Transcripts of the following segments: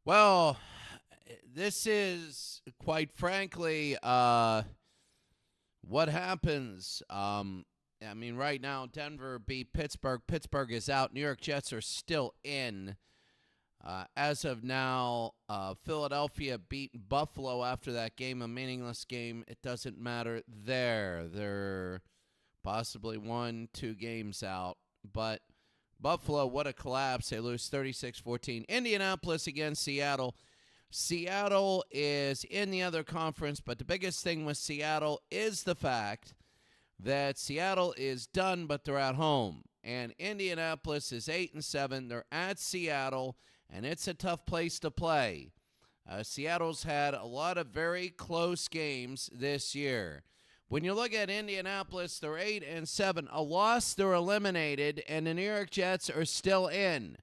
Well, this is quite frankly what happens. Right now, Denver beat Pittsburgh. Pittsburgh is out. New York Jets are still in. As of now, Philadelphia beat Buffalo after that game, a meaningless game. It doesn't matter there. They're possibly 1-2 games out. But Buffalo, what a collapse. They lose 36-14. Indianapolis against Seattle. Seattle is in the other conference, but the biggest thing with Seattle is the fact that Seattle is done, but they're at home. And Indianapolis is 8-7. They're at Seattle, and it's a tough place to play. Seattle's had a lot of very close games this year. When you look at Indianapolis, they're 8-7. A loss, they're eliminated, and the New York Jets are still in.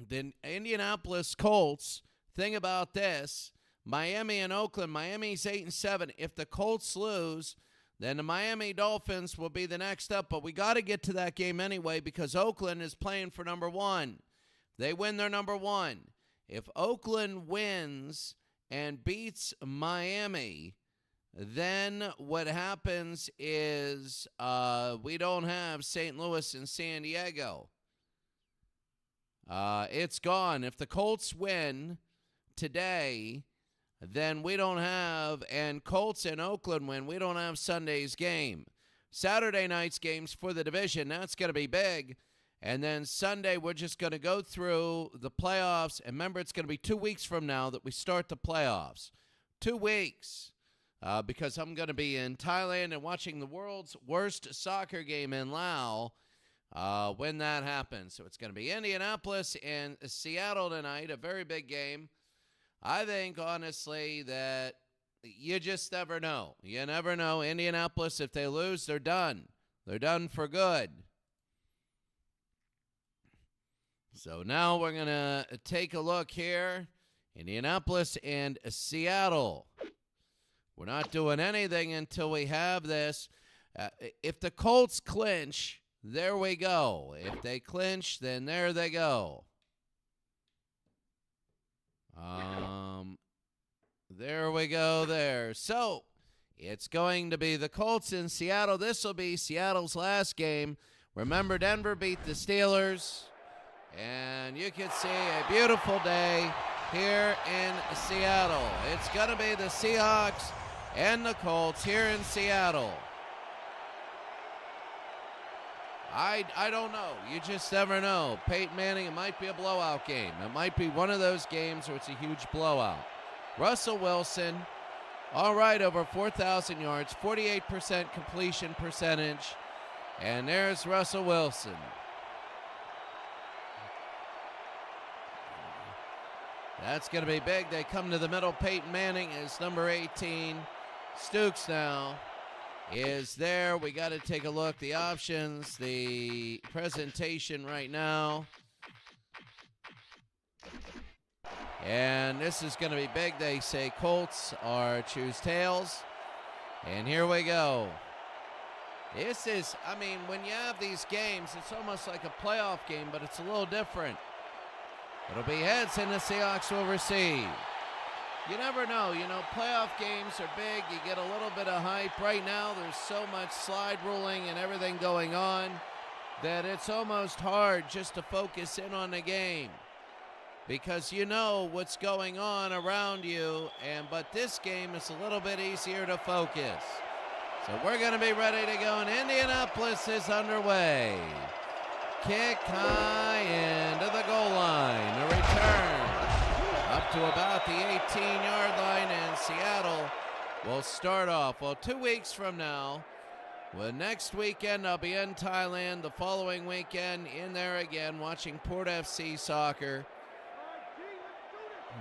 The Indianapolis Colts, thing about this, Miami and Oakland, Miami's 8-7. If the Colts lose, then the Miami Dolphins will be the next up. But we got to get to that game anyway because Oakland is playing for number one. They win their number one. If Oakland wins and beats Miami, then what happens is we don't have St. Louis and San Diego. It's gone. If the Colts win today, then we don't have, and Colts and Oakland win, we don't have Sunday's game. Saturday night's games for the division, that's going to be big. And then Sunday, we're just going to go through the playoffs. And remember, it's going to be 2 weeks from now that we start the playoffs. 2 weeks. Because I'm going to be in Thailand and watching the world's worst soccer game in Laos when that happens. So it's going to be Indianapolis and Seattle tonight, a very big game. I think, honestly, that you just never know. You never know. Indianapolis, if they lose, they're done. They're done for good. So now we're going to take a look here. Indianapolis and Seattle. We're not doing anything until we have this. If the Colts clinch, there we go. If they clinch, then there they go. There we go there. So it's going to be the Colts in Seattle. This will be Seattle's last game. Remember, Denver beat the Steelers. And you can see a beautiful day here in Seattle. It's going to be the Seahawks and the Colts here in Seattle. I don't know. You just never know. Peyton Manning, it might be a blowout game. It might be one of those games where it's a huge blowout. Russell Wilson, all right, over 4,000 yards, 48% completion percentage. And there's Russell Wilson. That's going to be big. They come to the middle. Peyton Manning is number 18. Stukes now is there. We got to take a look. The options, the presentation right now. And this is going to be big. They say Colts are choose tails. And here we go. This is, when you have these games, it's almost like a playoff game, but it's a little different. It'll be heads, and the Seahawks will receive. You never know. Playoff games are big. You get a little bit of hype. Right now, there's so much slide ruling and everything going on that it's almost hard just to focus in on the game because you know what's going on around you. But this game is a little bit easier to focus. So we're going to be ready to go, and Indianapolis is underway. Kick high into the goal line. A return up to about the 18-yard line, and Seattle will start off. Well, 2 weeks from now, next weekend I'll be in Thailand. The following weekend in there again watching Port FC soccer.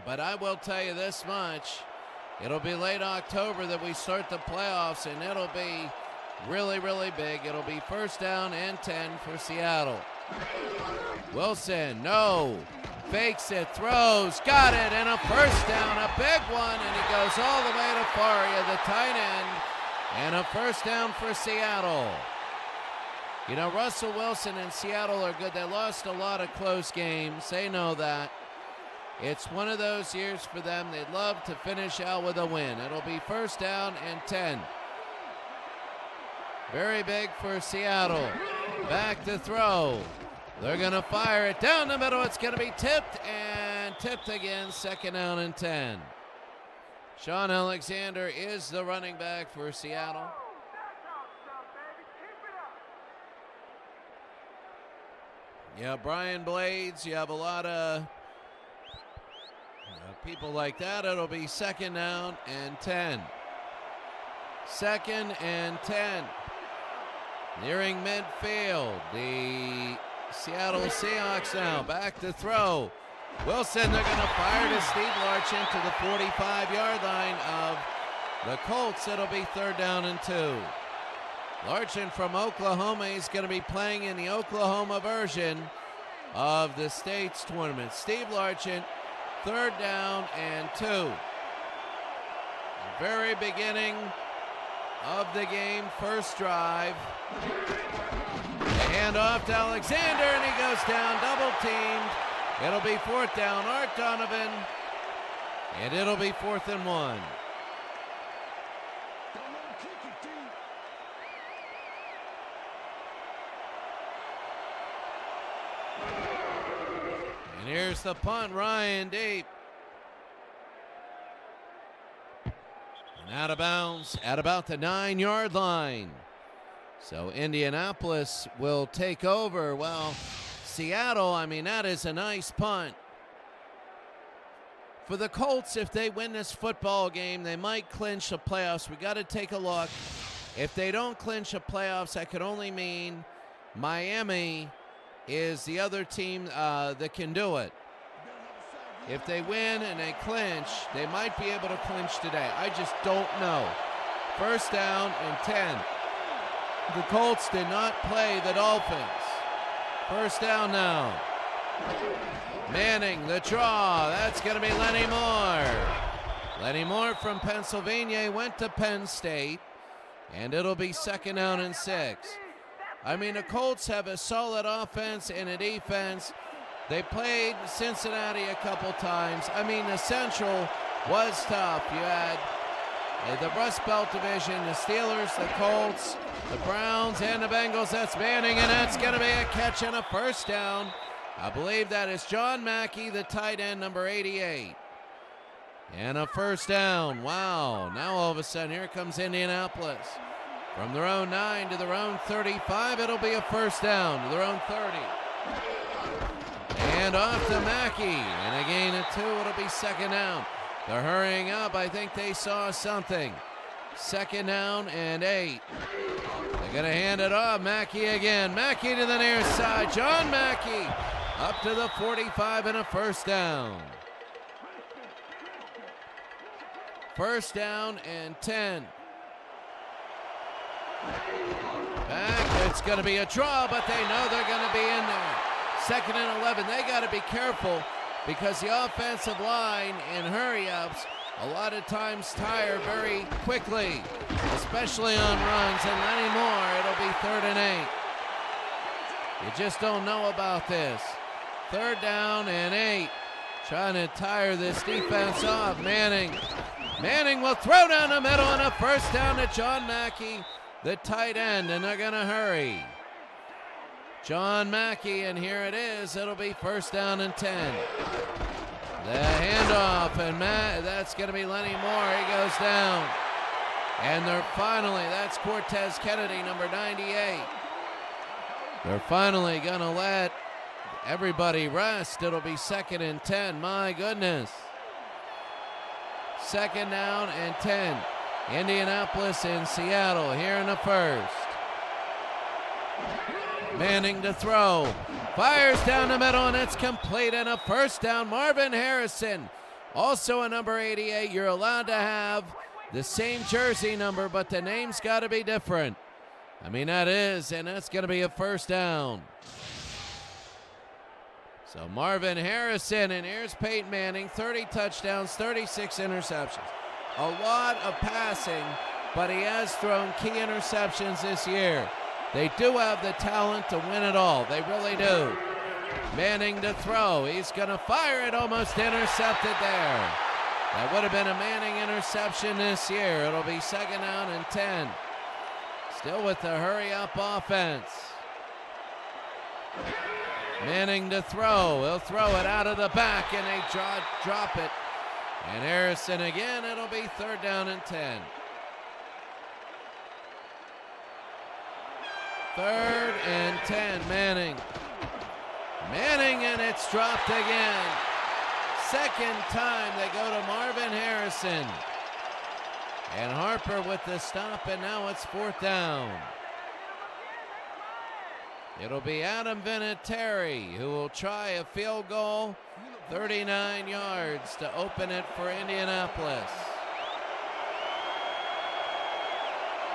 But I will tell you this much. It'll be late October that we start the playoffs, and it'll be really, really big. It'll be first down and 10 for Seattle. Wilson, no. Fakes it, throws, got it, and a first down, a big one, and he goes all the way to Faria, the tight end, and a first down for Seattle. Russell Wilson and Seattle are good. They lost a lot of close games. They know that. It's one of those years for them. They'd love to finish out with a win. It'll be 1st down and 10. Very big for Seattle. Back to throw. They're going to fire it down the middle. It's going to be tipped and tipped again. 2nd down and 10. Sean Alexander is the running back for Seattle. Yeah, Brian Blades. You have a lot of people like that. It'll be 2nd down and 10. 2nd and 10. Nearing midfield. The Seattle Seahawks now back to throw. Wilson, they're going to fire to Steve Larchin to the 45-yard line of the Colts. It'll be 3rd down and 2. Larchin from Oklahoma is going to be playing in the Oklahoma version of the States tournament. Steve Larchin, 3rd down and 2. The very beginning of the game, first drive. Hand off to Alexander, and he goes down, double teamed. It'll be 4th down, Art Donovan, and it'll be 4th and 1. And here's the punt, Ryan deep. And out of bounds at about the 9-yard line. So Indianapolis will take over. Well, Seattle, I mean, that is a nice punt. For the Colts, if they win this football game, they might clinch the playoffs. We got to take a look. If they don't clinch the playoffs, that could only mean Miami is the other team that can do it. If they win and they clinch, they might be able to clinch today. I just don't know. 1st down and 10. The Colts did not play the Dolphins. 1st down now. Manning, the draw. That's going to be Lenny Moore. Lenny Moore from Pennsylvania went to Penn State, and it'll be 2nd down and 6. I mean, the Colts have a solid offense and a defense. They played Cincinnati a couple times. I mean, the Central was tough. You had the Rust Belt division, the Steelers, the Colts, the Browns, and the Bengals. That's Manning, and that's going to be a catch and a 1st down. I believe that is John Mackey, the tight end, number 88. And a 1st down. Wow. Now all of a sudden, here comes Indianapolis. From their own 9 to their own 35, it'll be a 1st down to their own 30. And off to Mackey. And a gain of 2, it'll be 2nd down. They're hurrying up. I think they saw something. 2nd down and 8. They're going to hand it off. Mackey again. Mackey to the near side. John Mackey up to the 45 and a 1st down. 1st down and 10. Back. It's going to be a draw, but they know they're going to be in there. 2nd and 11. They got to be careful because the offensive line in hurry-ups a lot of times tire very quickly, especially on runs. And Lenny Moore, it'll be 3rd and 8. You just don't know about this. 3rd down and 8. Trying to tire this defense off. Manning will throw down the middle and a 1st down to John Mackey, the tight end, and they're going to hurry. John Mackey, and here it is. It'll be 1st down and 10. The handoff, and that's going to be Lenny Moore. He goes down. And they're finally, that's Cortez Kennedy, number 98. They're finally going to let everybody rest. It'll be 2nd and 10. My goodness. 2nd down and 10. Indianapolis and Seattle here in the 1st. Manning to throw. Fires down the middle, and it's complete, and a 1st down. Marvin Harrison, also a number 88. You're allowed to have the same jersey number, but the name's got to be different. I mean, that is, and that's going to be a 1st down. So Marvin Harrison, and here's Peyton Manning, 30 touchdowns, 36 interceptions. A lot of passing, but he has thrown key interceptions this year. They do have the talent to win it all. They really do. Manning to throw. He's going to fire it. Almost intercepted there. That would have been a Manning interception this year. It'll be 2nd down and 10. Still with the hurry-up offense. Manning to throw. He'll throw it out of the back, and they drop it. And Harrison again. It'll be 3rd down and 10. 3rd and 10. Manning, and it's dropped again. 2nd time they go to Marvin Harrison. And Harper with the stop, and now it's 4th down. It'll be Adam Vinatieri who will try a field goal, 39 yards to open it for Indianapolis.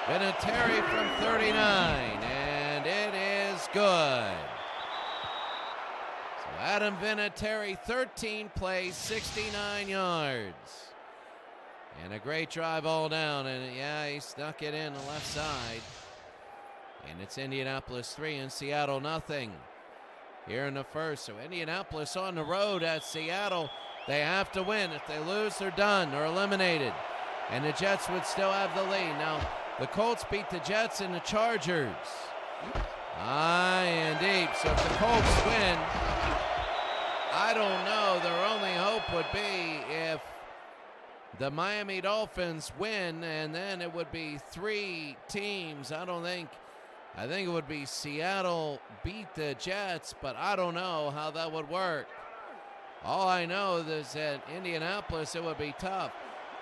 Vinatieri from 39, and it is good. So Adam Vinatieri, 13 plays, 69 yards. And a great drive all down, and yeah, he snuck it in the left side. And it's Indianapolis 3 and Seattle nothing here in the first. So Indianapolis on the road at Seattle. They have to win. If they lose, they're done. They're eliminated. And the Jets would still have the lead. Now, the Colts beat the Jets and the Chargers. High and deep. So if the Colts win, I don't know. Their only hope would be if the Miami Dolphins win, and then it would be 3 teams. I think it would be Seattle beat the Jets, but I don't know how that would work. All I know is that Indianapolis, it would be tough.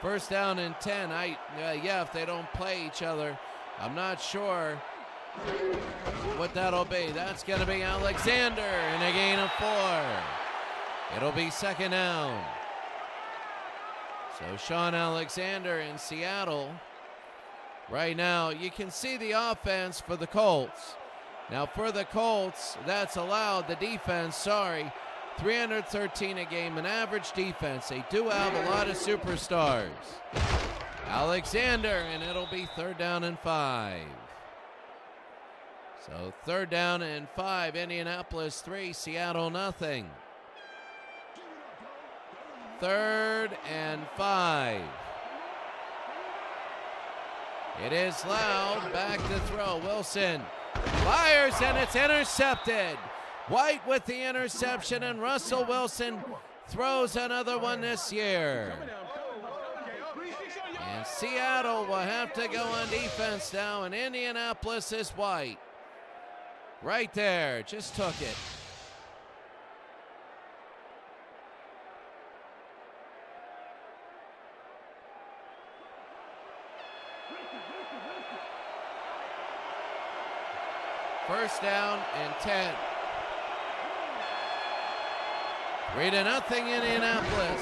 1st down and 10. If they don't play each other, I'm not sure what that'll be. That's going to be Alexander and a gain of 4. It'll be 2nd down. So Sean Alexander in Seattle. Right now, you can see the offense for the Colts. Now, for the Colts, that's allowed the defense, 313 a game, an average defense. They do have a lot of superstars. Alexander, and it'll be 3rd down and 5. So 3rd down and 5, Indianapolis 3, Seattle nothing. 3rd and 5. It is Loud, back to throw. Wilson fires, and it's intercepted. White with the interception, and Russell Wilson throws another one this year. And Seattle will have to go on defense now, and Indianapolis is White. Right there, just took it. First down and 10. 3-0 Indianapolis.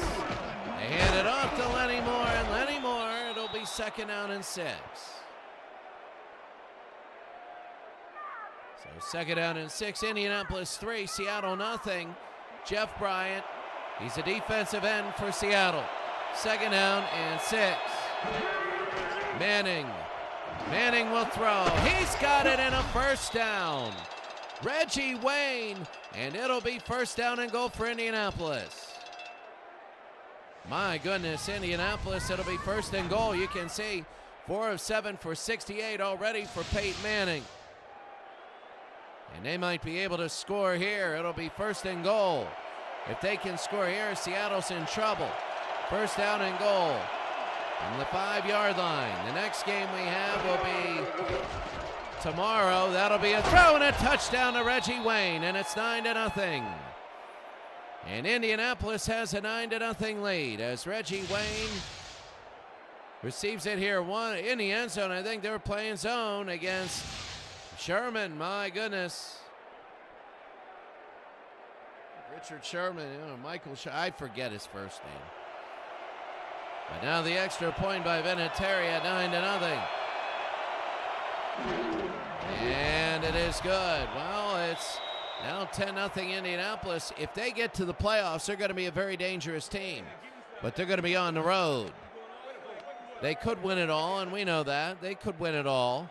They hand it off to Lenny Moore, and Lenny Moore, it'll be 2nd down and 6. So 2nd down and 6, Indianapolis 3, Seattle nothing. Jeff Bryant, he's a defensive end for Seattle. 2nd down and 6. Manning will throw. He's got it in a 1st down. Reggie Wayne, and it'll be 1st down and goal for Indianapolis. My goodness, Indianapolis, it'll be 1st and goal. You can see 4 of 7 for 68 already for Peyton Manning. And they might be able to score here. It'll be 1st and goal. If they can score here, Seattle's in trouble. 1st down and goal. From the 5-yard line. The next game we have will be tomorrow. That'll be a throw and a touchdown to Reggie Wayne, and it's 9-0. And Indianapolis has a 9-0 lead as Reggie Wayne receives it here in the end zone. I think they were playing zone against Sherman. My goodness. Richard Sherman, Michael I forget his first name. But now the extra point by Vinatieri at 9-0. And it is good. Well, it's now 10-0 Indianapolis. If they get to the playoffs, they're going to be a very dangerous team. But they're going to be on the road. They could win it all, and we know that. They could win it all.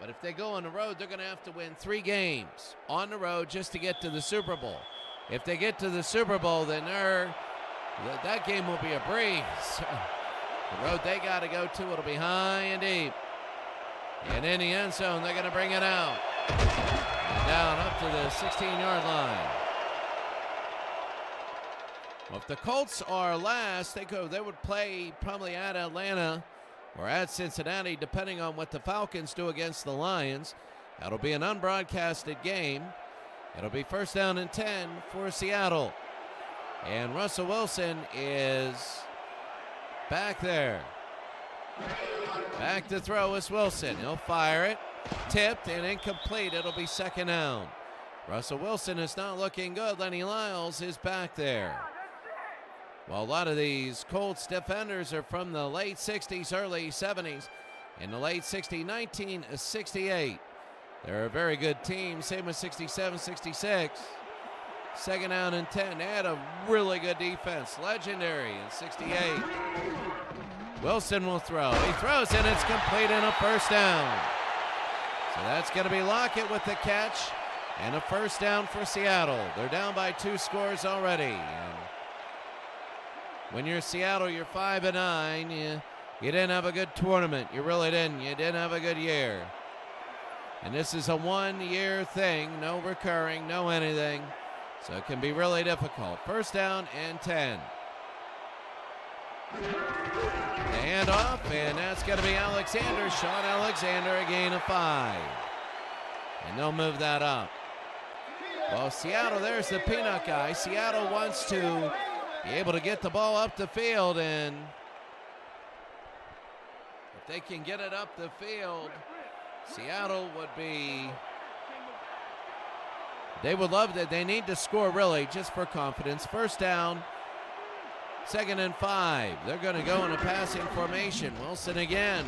But if they go on the road, they're going to have to win 3 games on the road just to get to the Super Bowl. If they get to the Super Bowl, then that game will be a breeze. The road they got to go to, it'll be high and deep. And in the end zone, they're going to bring it out. And down up to the 16-yard line. Well, if the Colts are last, they would play probably at Atlanta or at Cincinnati, depending on what the Falcons do against the Lions. That'll be an unbroadcasted game. It'll be 1st down and 10 for Seattle. And Russell Wilson is back there. Back to throw is Wilson. He'll fire it. Tipped and incomplete. It'll be 2nd down. Russell Wilson is not looking good. Lenny Lyles is back there. Well, a lot of these Colts defenders are from the late 60s, early 70s. In the late 60s, 1968. They're a very good team. Same with 67, 66. 2nd down and 10. They had a really good defense. Legendary in 68. Wilson will throw. He throws and it's complete and a 1st down. So that's going to be Lockett with the catch and a 1st down for Seattle. They're down by 2 scores already. And when you're Seattle, you're 5-9. You didn't have a good tournament. You really didn't. You didn't have a good year. And this is a 1-year thing. No recurring, no anything. So it can be really difficult. 1st down and 10. The handoff, and that's going to be Alexander. Sean Alexander, a gain of 5. And they'll move that up. Well, Seattle, there's the peanut guy. Seattle wants to be able to get the ball up the field, and if they can get it up the field, Seattle would be, they would love that. They need to score really just for confidence. 1st down, 2nd and 5. They're going to go in a passing formation. Wilson again.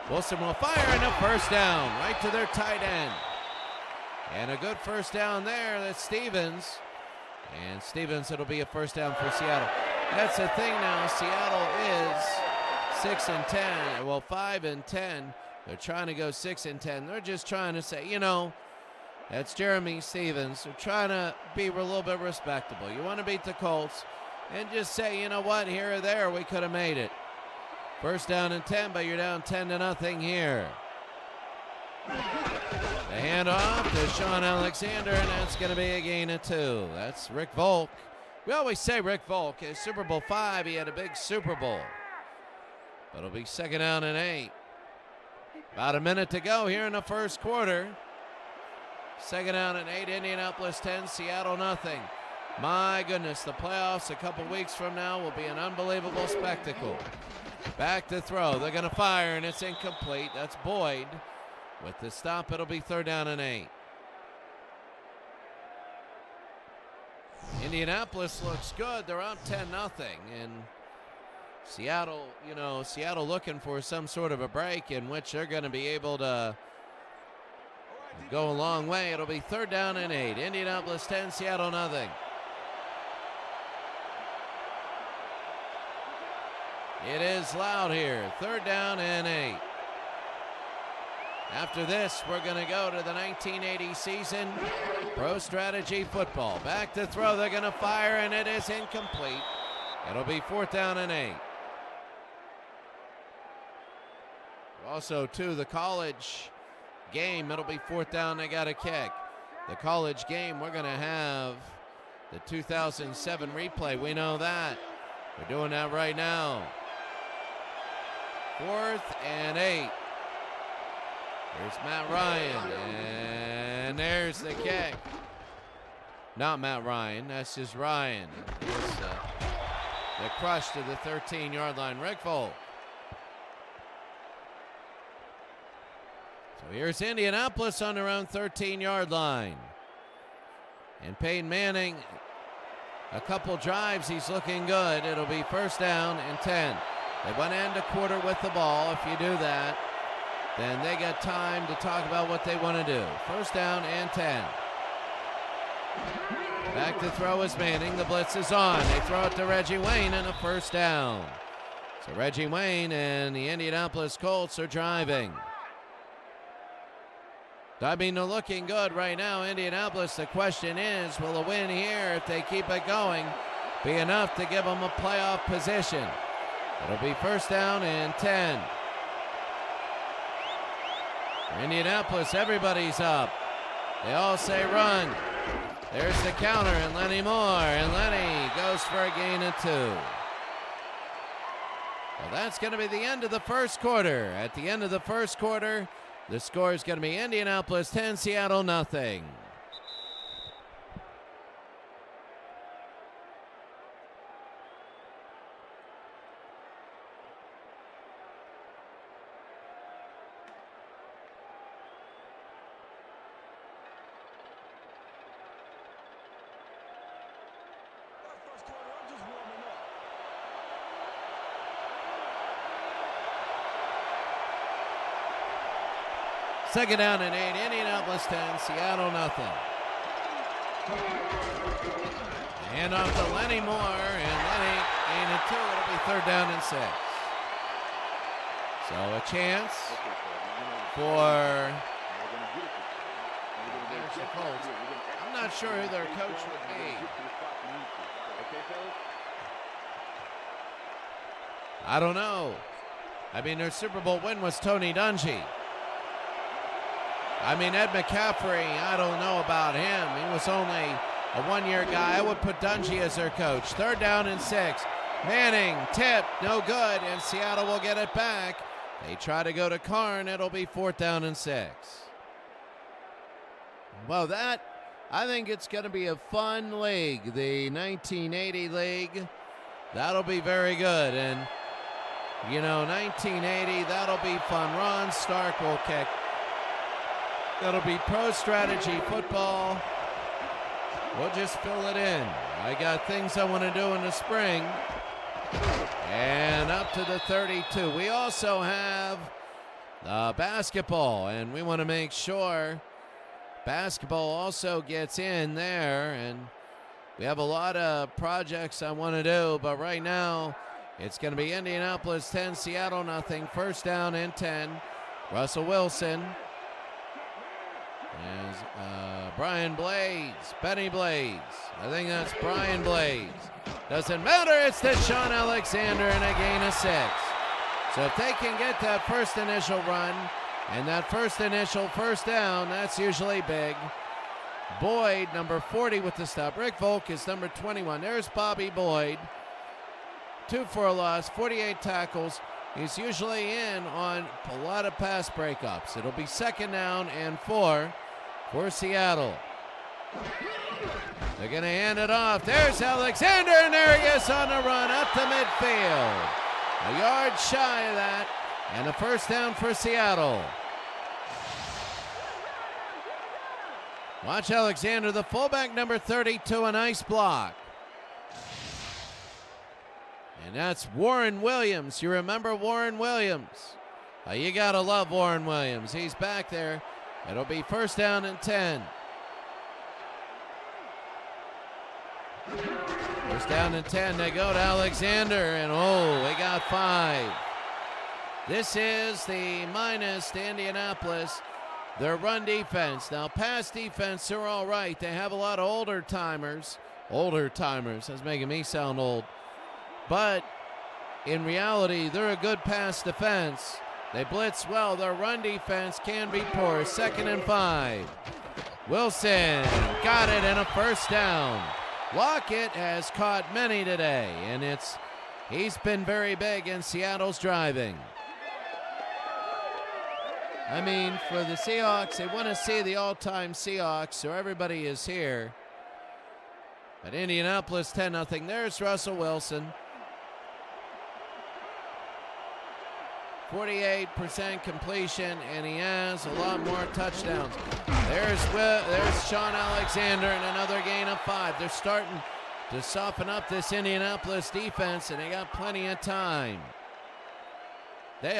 Wilson will fire and a 1st down right to their tight end. And a good 1st down there. That's Stevens. And Stevens, it'll be a 1st down for Seattle. That's the thing now. Seattle is 6 and 10. Well, 5 and 10. They're trying to go 6 and 10. They're just trying to say, that's Jeremy Stevens. They're trying to be a little bit respectable. You want to beat the Colts and just say, you know what, here or there, we could have made it. 1st down and 10, but you're down 10-0 here. The handoff to Sean Alexander, and that's going to be a gain of 2. That's Rick Volk. We always say Rick Volk. In Super Bowl 5, he had a big Super Bowl. But it'll be 2nd down and 8. About a minute to go here in the 1st quarter. 2nd down and 8, Indianapolis 10, Seattle nothing. My goodness, the playoffs a couple weeks from now will be an unbelievable spectacle. Back to throw. They're going to fire, and it's incomplete. That's Boyd. With the stop, it'll be 3rd down and 8. Indianapolis looks good. They're up 10-0. And Seattle, Seattle looking for some sort of a break in which they're going to be able to go a long way. It'll be 3rd down and 8. Indianapolis 10, Seattle nothing. It is loud here. 3rd down and 8. After this, we're going to go to the 1980 season. Pro Strategy Football. Back to throw. They're going to fire, and it is incomplete. It'll be 4th down and 8. Also, too, the college game, it'll be 4th down. They got a kick. The college game, we're going to have the 2007 replay. We know that. We're doing that right now. 4th and 8. There's Matt Ryan, and there's the kick. Not Matt Ryan, that's just Ryan. It's the crush to the 13-yard line. Rick Volk. So here's Indianapolis on their own 13-yard line. And Peyton Manning, a couple drives, he's looking good. It'll be 1st down and 10. They went end a quarter with the ball. If you do that, then they got time to talk about what they want to do. 1st down and 10. Back to throw is Manning. The blitz is on. They throw it to Reggie Wayne and a 1st down. So Reggie Wayne and the Indianapolis Colts are driving. I mean, they're looking good right now, Indianapolis. The question is, will a win here, if they keep it going, be enough to give them a playoff position? It'll be first down and 10. For Indianapolis, everybody's up. They all say run. There's the counter, and Lenny Moore, and Lenny goes for a gain of 2. Well, that's going to be the end of the first quarter. At the end of the first quarter, the score is going to be Indianapolis 10, Seattle nothing. Second down and 8, Indianapolis 10, Seattle nothing. Hand off to Lenny Moore, and Lenny gain of 2. It'll be third down and 6. So a chance for the Colts. I'm not sure who their coach would be. I don't know. I mean, their Super Bowl win was Tony Dungy. I mean, Ed McCaffrey, I don't know about him. He was only a one-year guy. I would put Dungy as their coach. Third down and 6. Manning, tip, no good, and Seattle will get it back. They try to go to Karn. It'll be fourth down and 6. Well, I think it's going to be a fun league, the 1980 league. That'll be very good. And, 1980, that'll be fun. Ron Stark will kick. That'll be pro strategy football. We'll just fill it in. I got things I want to do in the spring. And up to the 32. We also have basketball, and we want to make sure basketball also gets in there. And we have a lot of projects I want to do, but right now it's going to be Indianapolis 10, Seattle nothing. First down and 10. Russell Wilson. Is Brian Blades, Benny Blades. I think that's Brian Blades. Doesn't matter, it's Deshaun Alexander and a gain of 6. So if they can get that first initial run and that first initial first down, that's usually big. Boyd, number 40 with the stop. Rick Volk is number 21. There's Bobby Boyd. 2 for a loss, 48 tackles. He's usually in on a lot of pass breakups. It'll be second down and 4 for Seattle. They're going to hand it off. There's Alexander, and there he is on the run up the midfield. A yard shy of that, and a first down for Seattle. Watch Alexander, the fullback, number 32, a nice block. And that's Warren Williams. You remember Warren Williams? You got to love Warren Williams. He's back there. It'll be first down and 10. First down and 10. They go to Alexander, and they got 5. This is the minus to Indianapolis. Their run defense. Now, pass defense, they're all right. They have a lot of older timers. That's making me sound old. But in reality, they're a good pass defense. They blitz well. Their run defense can be poor. Second and 5. Wilson got it and a first down. Lockett has caught many today, and he's been very big in Seattle's driving. I mean, for the Seahawks, they want to see the all-time Seahawks, so everybody is here. But Indianapolis 10-0. There's Russell Wilson. 48% completion, and he has a lot more touchdowns. There's Sean Alexander and another gain of 5. They're starting to soften up this Indianapolis defense, and they got plenty of time. They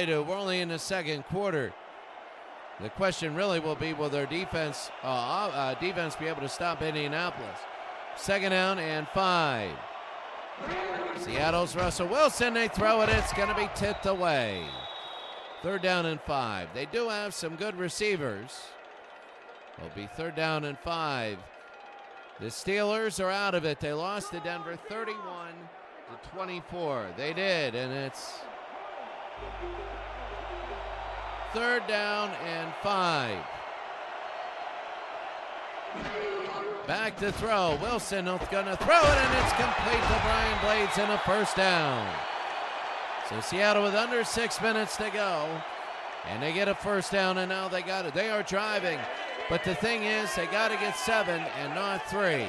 do. We're only in the second quarter. The question really will be, will their defense be able to stop Indianapolis? Second down and 5. Seattle's Russell Wilson, they throw it, it's going to be tipped away. 3rd down and 5. They do have some good receivers. It'll be 3rd down and 5. The Steelers are out of it. They lost to Denver 31-24. They did, and it's 3rd down and 5. Back to throw. Wilson is going to throw it, and it's complete to Brian Blades and a 1st down. So Seattle with under 6 minutes to go, and they get a 1st down, and now they got it. They are driving, but the thing is they got to get 7 and not 3.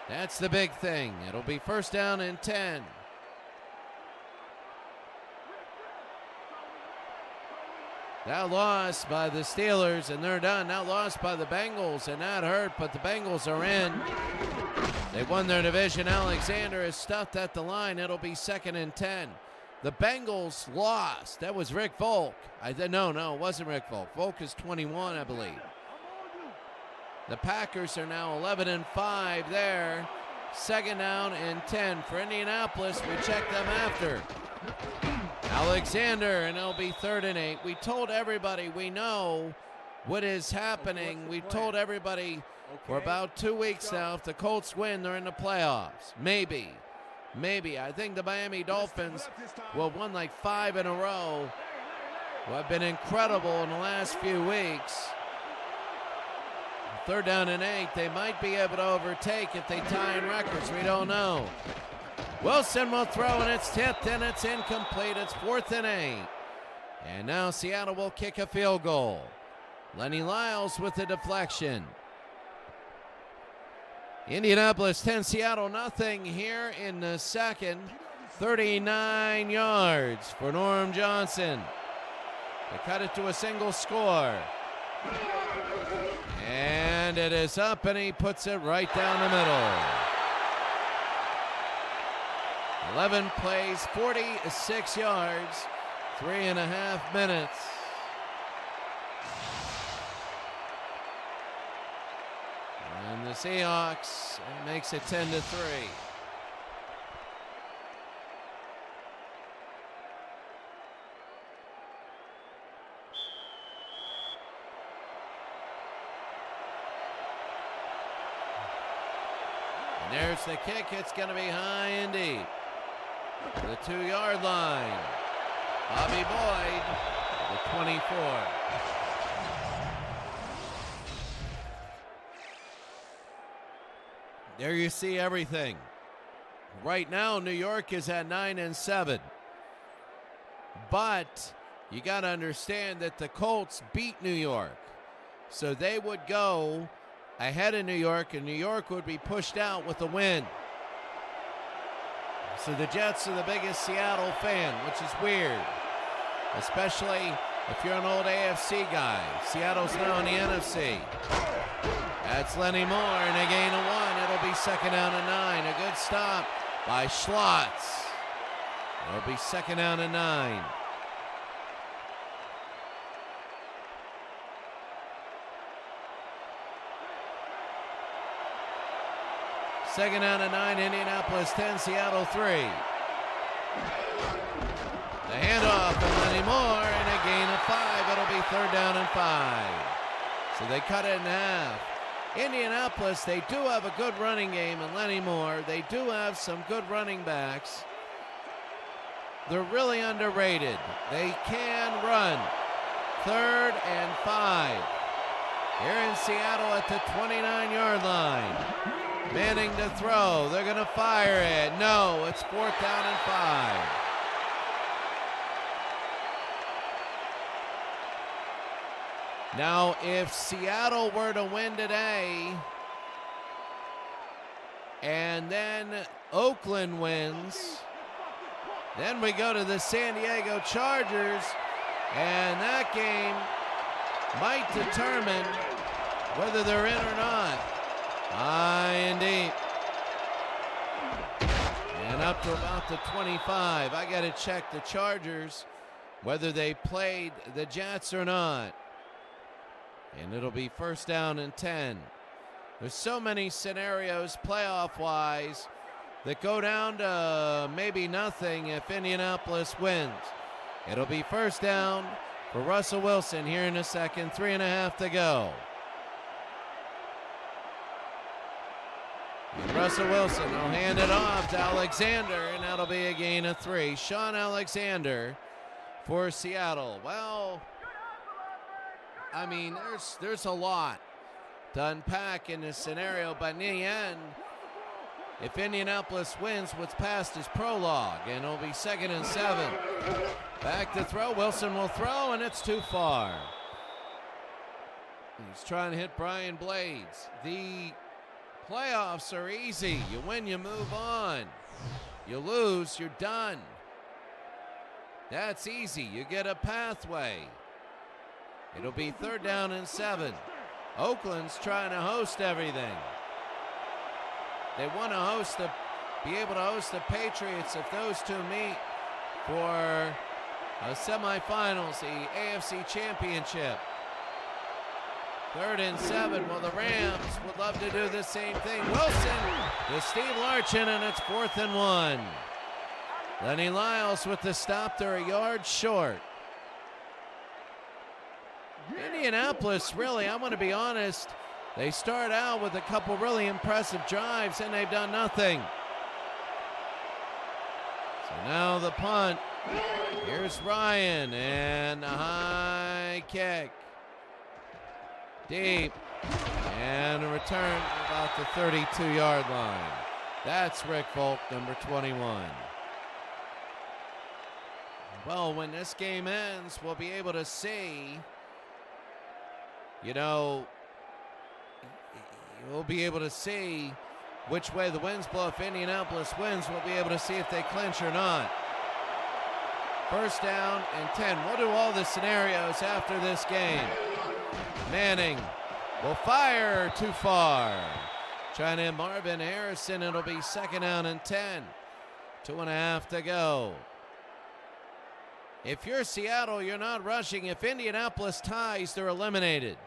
That's the big thing. It'll be 1st down and 10. Now lost by the Steelers, and they're done. Now lost by the Bengals, and that hurt, but the Bengals are in. They won their division. Alexander is stuffed at the line. It'll be 2nd and 10. The Bengals lost. That was Rick Volk. No, it wasn't Rick Volk. Volk is 21, I believe. The Packers are now 11 and 5 there. 2nd down and 10 for Indianapolis. We check them after. Alexander, and it'll be 3rd and 8. We told everybody we know what is happening. We told everybody for about 2 weeks now, if the Colts win, they're in the playoffs. Maybe. I think the Miami Dolphins will have won like 5 in a row, who have been incredible in the last few weeks. 3rd down and 8. They might be able to overtake if they tie in records. We don't know. Wilson will throw, and it's tipped, and it's incomplete. It's 4th and 8. And now Seattle will kick a field goal. Lenny Lyles with the deflection. Indianapolis 10, Seattle nothing here in the 2nd. 39 yards for Norm Johnson. They cut it to a single score. And it is up, and he puts it right down the middle. 11 plays, 46 yards, 3.5 minutes. And the Seahawks makes it 10-3. And there's the kick. It's going to be high and deep. The 2-yard line. Bobby Boyd, the 24. There you see everything. Right now, New York is at 9 and 7. But you got to understand that the Colts beat New York. So they would go ahead of New York, and New York would be pushed out with a win. So the Jets are the biggest Seattle fan, which is weird, especially if you're an old AFC guy. Seattle's now in the NFC. That's Lenny Moore, and a gain of 1. It'll be 2nd down and 9. A good stop by Schlotz. It'll be 2nd down and 9. Second down and 9, Indianapolis 10, Seattle 3. The handoff from Lenny Moore, and a gain of 5. It'll be 3rd down and 5. So they cut it in half. Indianapolis, they do have a good running game, and Lenny Moore, they do have some good running backs. They're really underrated. They can run. 3rd and 5. Here in Seattle at the 29-yard line. Manning to throw. They're going to fire it. No, it's 4th down and 5. Now, if Seattle were to win today, and then Oakland wins, then we go to the San Diego Chargers, and that game might determine whether they're in or not. High and deep. And up to about the 25. I got to check the Chargers, whether they played the Jets or not. And it'll be 1st down and 10. There's so many scenarios playoff-wise that go down to maybe nothing if Indianapolis wins. It'll be first down for Russell Wilson here in a second. 3.5 to go. And Russell Wilson will hand it off to Alexander, and that'll be a gain of 3. Sean Alexander for Seattle. Well, I mean, there's a lot to unpack in this scenario, but in the end, if Indianapolis wins, what's past is prologue, and it'll be 2nd and 7. Back to throw. Wilson will throw, and it's too far. He's trying to hit Brian Blades. The playoffs are easy. You win, you move on. You lose, you're done. That's easy. You get a pathway. It'll be 3rd down and 7. Oakland's trying to host everything. They want to be able to host the Patriots if those two meet for semifinals, the AFC Championship. 3rd and 7. Well, the Rams would love to do the same thing. Wilson to Steve Larchin, and it's 4th and 1. Lenny Lyles with the stop. They're a yard short. Indianapolis, really, I'm going to be honest, they start out with a couple really impressive drives, and they've done nothing. So now the punt. Here's Ryan, and a high kick. Deep, and a return about the 32-yard line. That's Rick Volk, number 21. Well, when this game ends, we'll be able to see, we'll be able to see which way the winds blow. If Indianapolis wins, we'll be able to see if they clinch or not. 1st down and 10. We'll do all the scenarios after this game. Manning will fire too far. Trying to hit Marvin Harrison. It'll be 2nd down and 10. 2.5 to go. If you're Seattle, you're not rushing. If Indianapolis ties, they're eliminated.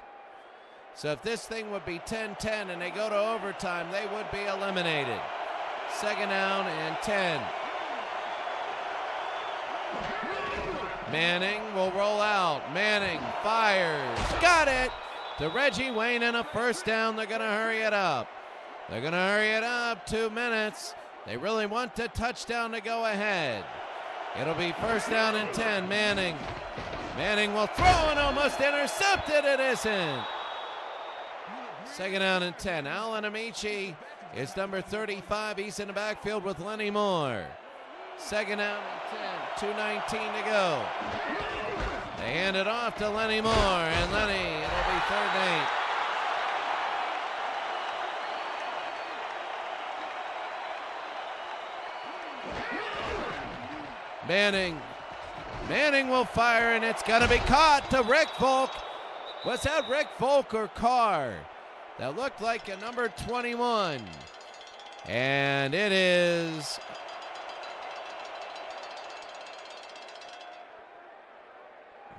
So if this thing would be 10-10 and they go to overtime, they would be eliminated. 2nd down and 10. Manning will roll out. Manning fires. Got it to Reggie Wayne, and a 1st down. They're going to hurry it up. 2 minutes. They really want the touchdown to go ahead. It'll be 1st down and 10. Manning will throw and almost intercepted. It isn't. 2nd down and 10. Alan Amici is number 35. He's in the backfield with Lenny Moore. 2nd down and 10. 2:19 to go. They hand it off to Lenny Moore, and Lenny, it'll be 3rd and 8. Manning will fire, and it's going to be caught to Rick Volk. Was that Rick Volk or Carr? That looked like a number 21. And it is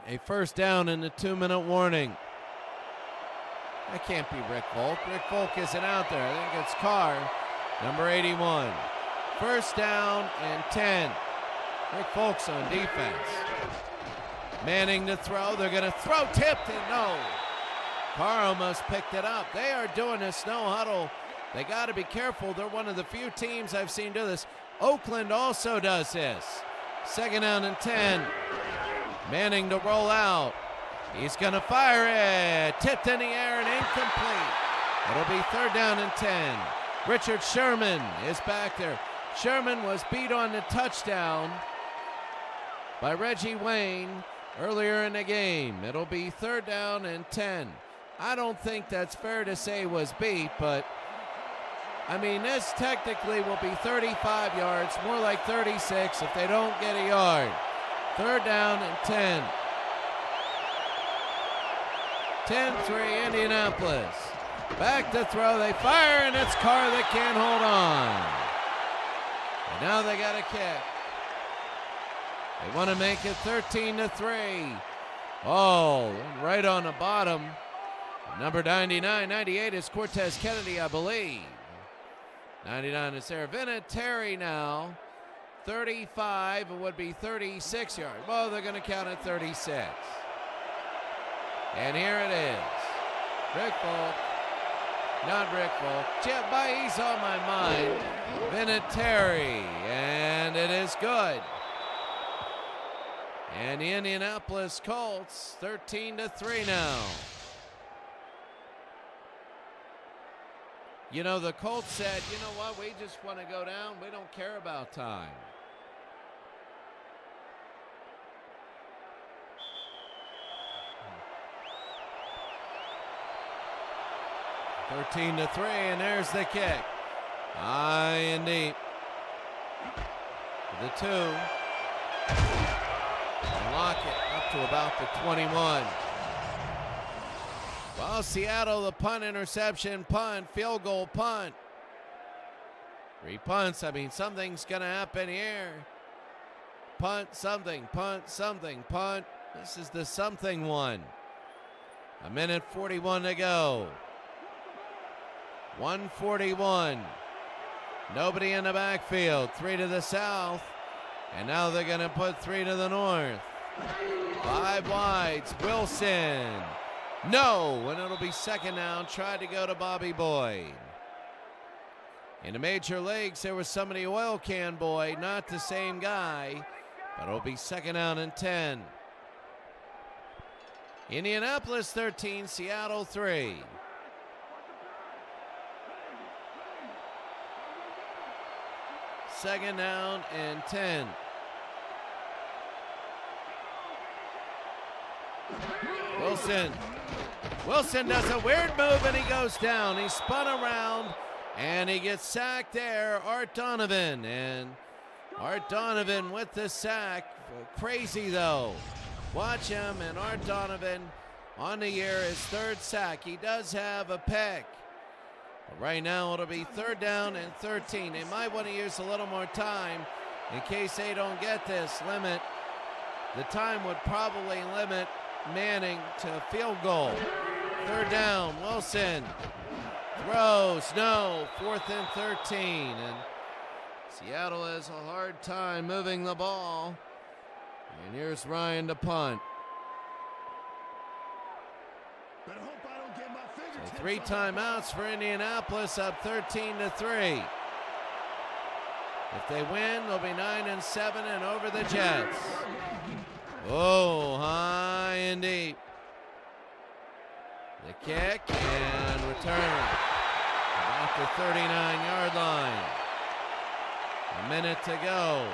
a 1st down in the 2-minute warning. That can't be Rick Volk. Rick Volk isn't out there. I think it's Carr, number 81. 1st down and 10. Rick Volk's on defense. Manning to throw. They're going to throw, tipped, and no. Carr almost picked it up. They are doing a snow huddle. They got to be careful. They're one of the few teams I've seen do this. Oakland also does this. 2nd down and 10. Manning to roll out. He's going to fire it. Tipped in the air and incomplete. It'll be 3rd down and 10. Richard Sherman is back there. Sherman was beat on the touchdown by Reggie Wayne earlier in the game. It'll be 3rd down and 10. I don't think that's fair to say was beat, but I mean, this technically will be 35 yards, more like 36 if they don't get a yard. 3rd down and 10. 10-3 Indianapolis. Back to throw, they fire, and it's Carr that can't hold on. And now they got a kick. They want to make it 13-3. Oh, right on the bottom. Number 99, 98 is Cortez Kennedy, I believe. 99 is Sarah Vinatieri now 35, it would be 36 yards. Well, they're going to count it 36. And here it is. Rick Folk, not Rick Folk. Chip by, he's on my mind. Vinatieri, and it is good. And the Indianapolis Colts, 13-3 now. You know, the Colts said, you know what, we just want to go down. We don't care about time. (13-3), and there's the kick. High and deep. The 2. And Lockett up to about the 21. Well, Seattle, the punt, interception, punt, field goal, punt. 3 punts. I mean, something's going to happen here. Punt, something, punt, something, punt. This is the something one. 1:41 to go. 141. Nobody in the backfield. 3 to the south. And now they're going to put 3 to the north. 5 wides. Wilson. No, and it'll be second down. Tried to go to Bobby Boyd. In the major leagues, there was somebody oil can Boyd, not the same guy, but it'll be second down and 10. Indianapolis 13, Seattle 3. Second down and 10. Wilson does a weird move and he goes down. He spun around and he gets sacked there. Art Donovan, and Art Donovan with the sack. Crazy though. Watch him, and Art Donovan on the year, his 3rd sack. He does have a pick. But right now it'll be 3rd down and 13. They might want to use a little more time in case they don't get this. Limit. The time would probably limit Manning to a field goal. 3rd down, Wilson throws, no, 4th and 13. And Seattle has a hard time moving the ball. And here's Ryan to punt. So 3 timeouts for Indianapolis, up 13-3. If they win, they'll be 9-7 and over the Jets. Oh, high and deep. The kick and return. About the 39-yard line. A minute to go.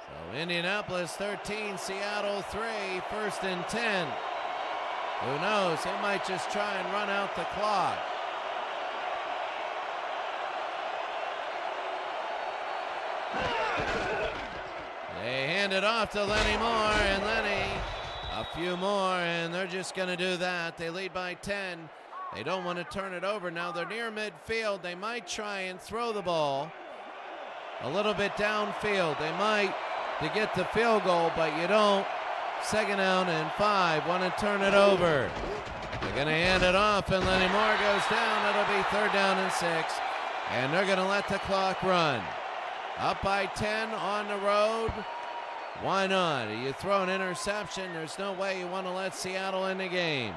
So Indianapolis 13, Seattle 3, 1st and 10. Who knows? They might just try and run out the clock. They hand it off to Lenny Moore, and Lenny a few more, and they're just going to do that. They lead by 10. They don't want to turn it over. Now they're near midfield. They might try and throw the ball a little bit downfield. They might to get the field goal, but you don't. 2nd down and 5. Want to turn it over. They're going to hand it off, and Lenny Moore goes down. It'll be 3rd down and 6, and they're going to let the clock run. Up by 10 on the road. Why not? You throw an interception, there's no way you want to let Seattle in the game.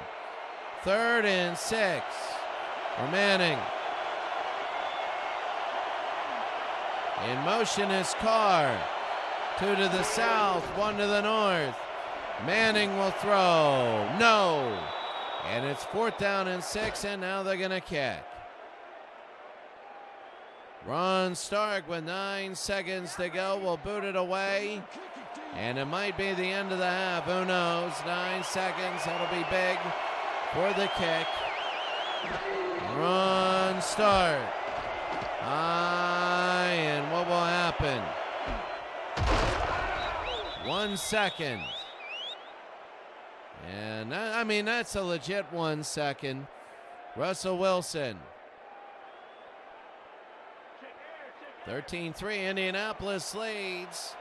3rd and 6 for Manning. In motion is Carr. 2 to the south, 1 to the north. Manning will throw. No. And it's 4th down and 6, and now they're going to kick. Ron Stark with 9 seconds to go will boot it away. And it might be the end of the half. Who knows? 9 seconds. That'll be big for the kick. Ron Stark. And what will happen? 1 second. And I mean, that's a legit 1 second. Russell Wilson. 13-3, Indianapolis leads.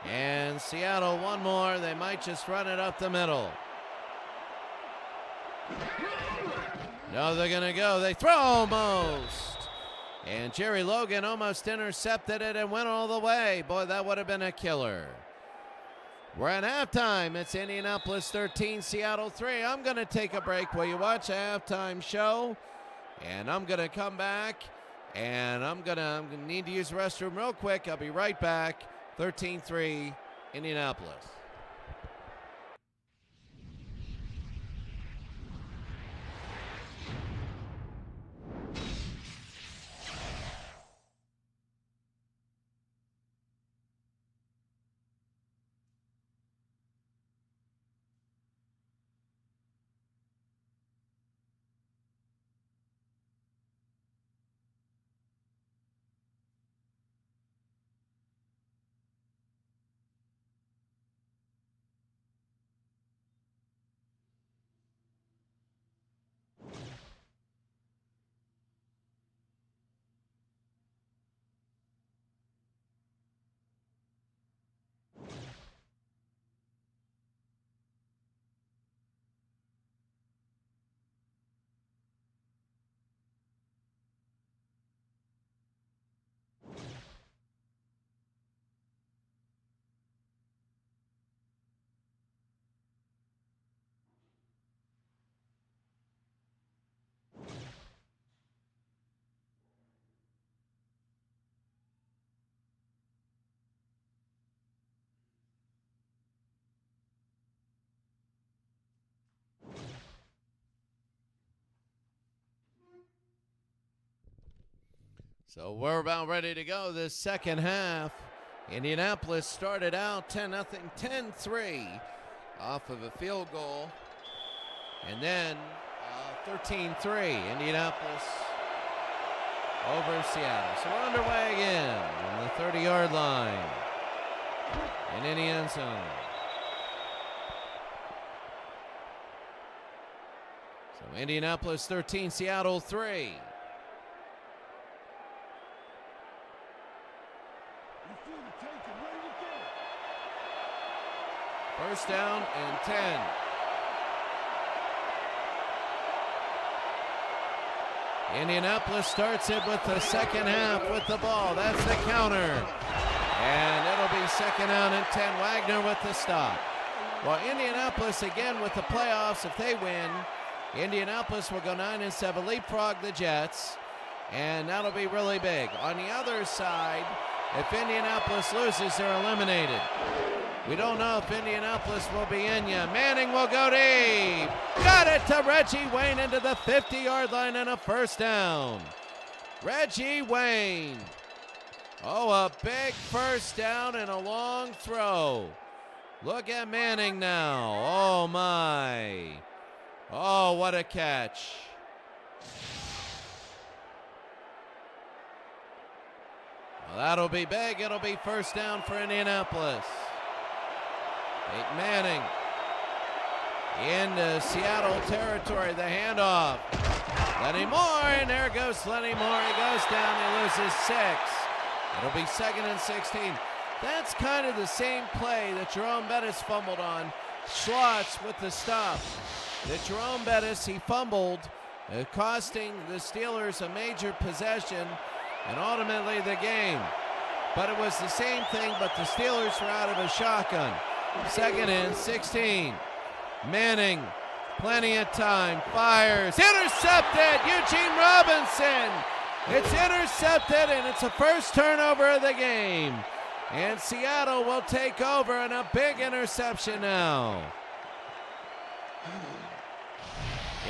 And Seattle 1 more. They might just run it up the middle. No, they're going to go. They throw almost. And Jerry Logan almost intercepted it and went all the way. Boy, that would have been a killer. We're at halftime. It's Indianapolis 13, Seattle 3. I'm going to take a break while you watch a halftime show. And I'm going to come back. And I'm going to need to use the restroom real quick. I'll be right back. 13-3, Indianapolis. So we're about ready to go this second half. Indianapolis started out 10-0, 10-3 off of a field goal. And then 13-3, Indianapolis over Seattle. So we're underway again on the 30-yard line and in the end zone. So Indianapolis 13, Seattle 3. First down and 10. Indianapolis starts it with the second half with the ball. That's the counter. And it'll be second down and 10. Wagner with the stop. Well, Indianapolis again with the playoffs. If they win, Indianapolis will go 9-7, leapfrog the Jets. And that'll be really big. On the other side, if Indianapolis loses, they're eliminated. We don't know if Indianapolis will be in yet. Manning will go deep. Got it to Reggie Wayne into the 50-yard line and a first down. Reggie Wayne. Oh, a big first down and a long throw. Look at Manning now. Oh, my. Oh, what a catch. Well, that'll be big. It'll be first down for Indianapolis. Peyton Manning into Seattle territory. The handoff. Lenny Moore, and there goes Lenny Moore. He goes down. He loses 6. It'll be second and 16. That's kind of the same play that Jerome Bettis fumbled on. Schlotz with the stop. That Jerome Bettis, he fumbled, costing the Steelers a major possession and ultimately the game. But it was the same thing, but the Steelers were out of a shotgun. Second and 16. Manning, plenty of time, fires, intercepted, Eugene Robinson. It's intercepted, and it's the first turnover of the game. And Seattle will take over, and a big interception now.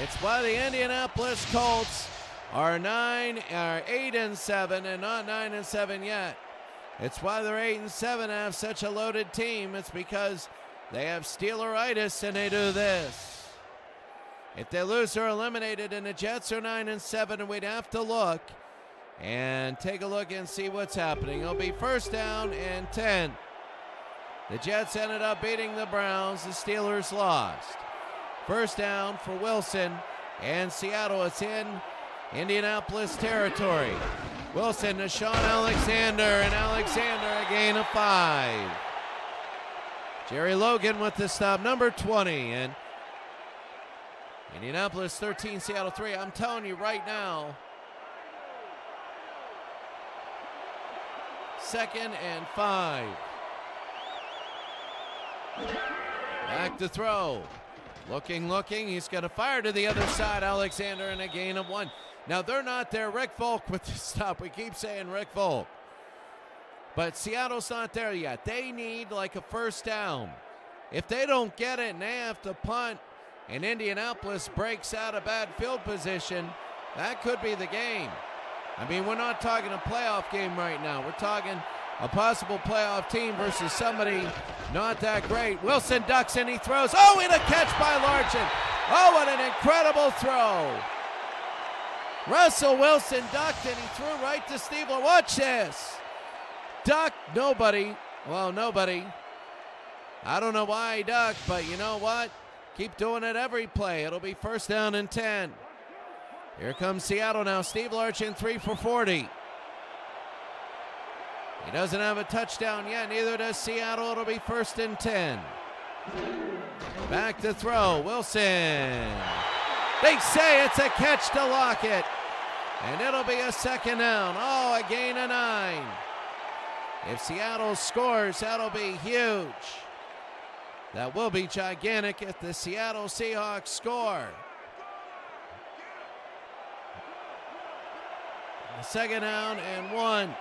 It's why the Indianapolis Colts are 8-7 and not 9-7 yet. It's why they're 8-7 and have such a loaded team. It's because they have Steeleritis and they do this. If they lose, they're eliminated, and the Jets are 9-7, and we'd have to look and take a look and see what's happening. It'll be first down and 10. The Jets ended up beating the Browns. The Steelers lost. First down for Wilson and Seattle. It's in Indianapolis territory. Wilson to Sean Alexander, and Alexander a gain of 5. Jerry Logan with the stop, number 20, and Indianapolis 13, Seattle 3. I'm telling you right now, 2nd and 5. Back to throw. Looking. He's going to fire to the other side. Alexander, and a gain of 1. Now, they're not there. Rick Volk with the stop. We keep saying Rick Volk. But Seattle's not there yet. They need like a first down. If they don't get it and they have to punt and Indianapolis breaks out of bad field position, that could be the game. I mean, we're not talking a playoff game right now. We're talking a possible playoff team versus somebody not that great. Wilson ducks and he throws. Oh, and a catch by Larchin. Oh, what an incredible throw. Russell Wilson ducked and he threw right to Stiebler. Watch this. Duck, nobody. Well, nobody. I don't know why he ducked, but you know what? Keep doing it every play. It'll be 1st down and 10. Here comes Seattle now. Steve Larchin, 3 for 40. He doesn't have a touchdown yet. Neither does Seattle. It'll be 1st and 10. Back to throw. Wilson. They say it's a catch to Lockett. And it'll be a 2nd down. Oh, a gain of 9. If Seattle scores, that'll be huge. That will be gigantic if the Seattle Seahawks score. 2nd down and 1.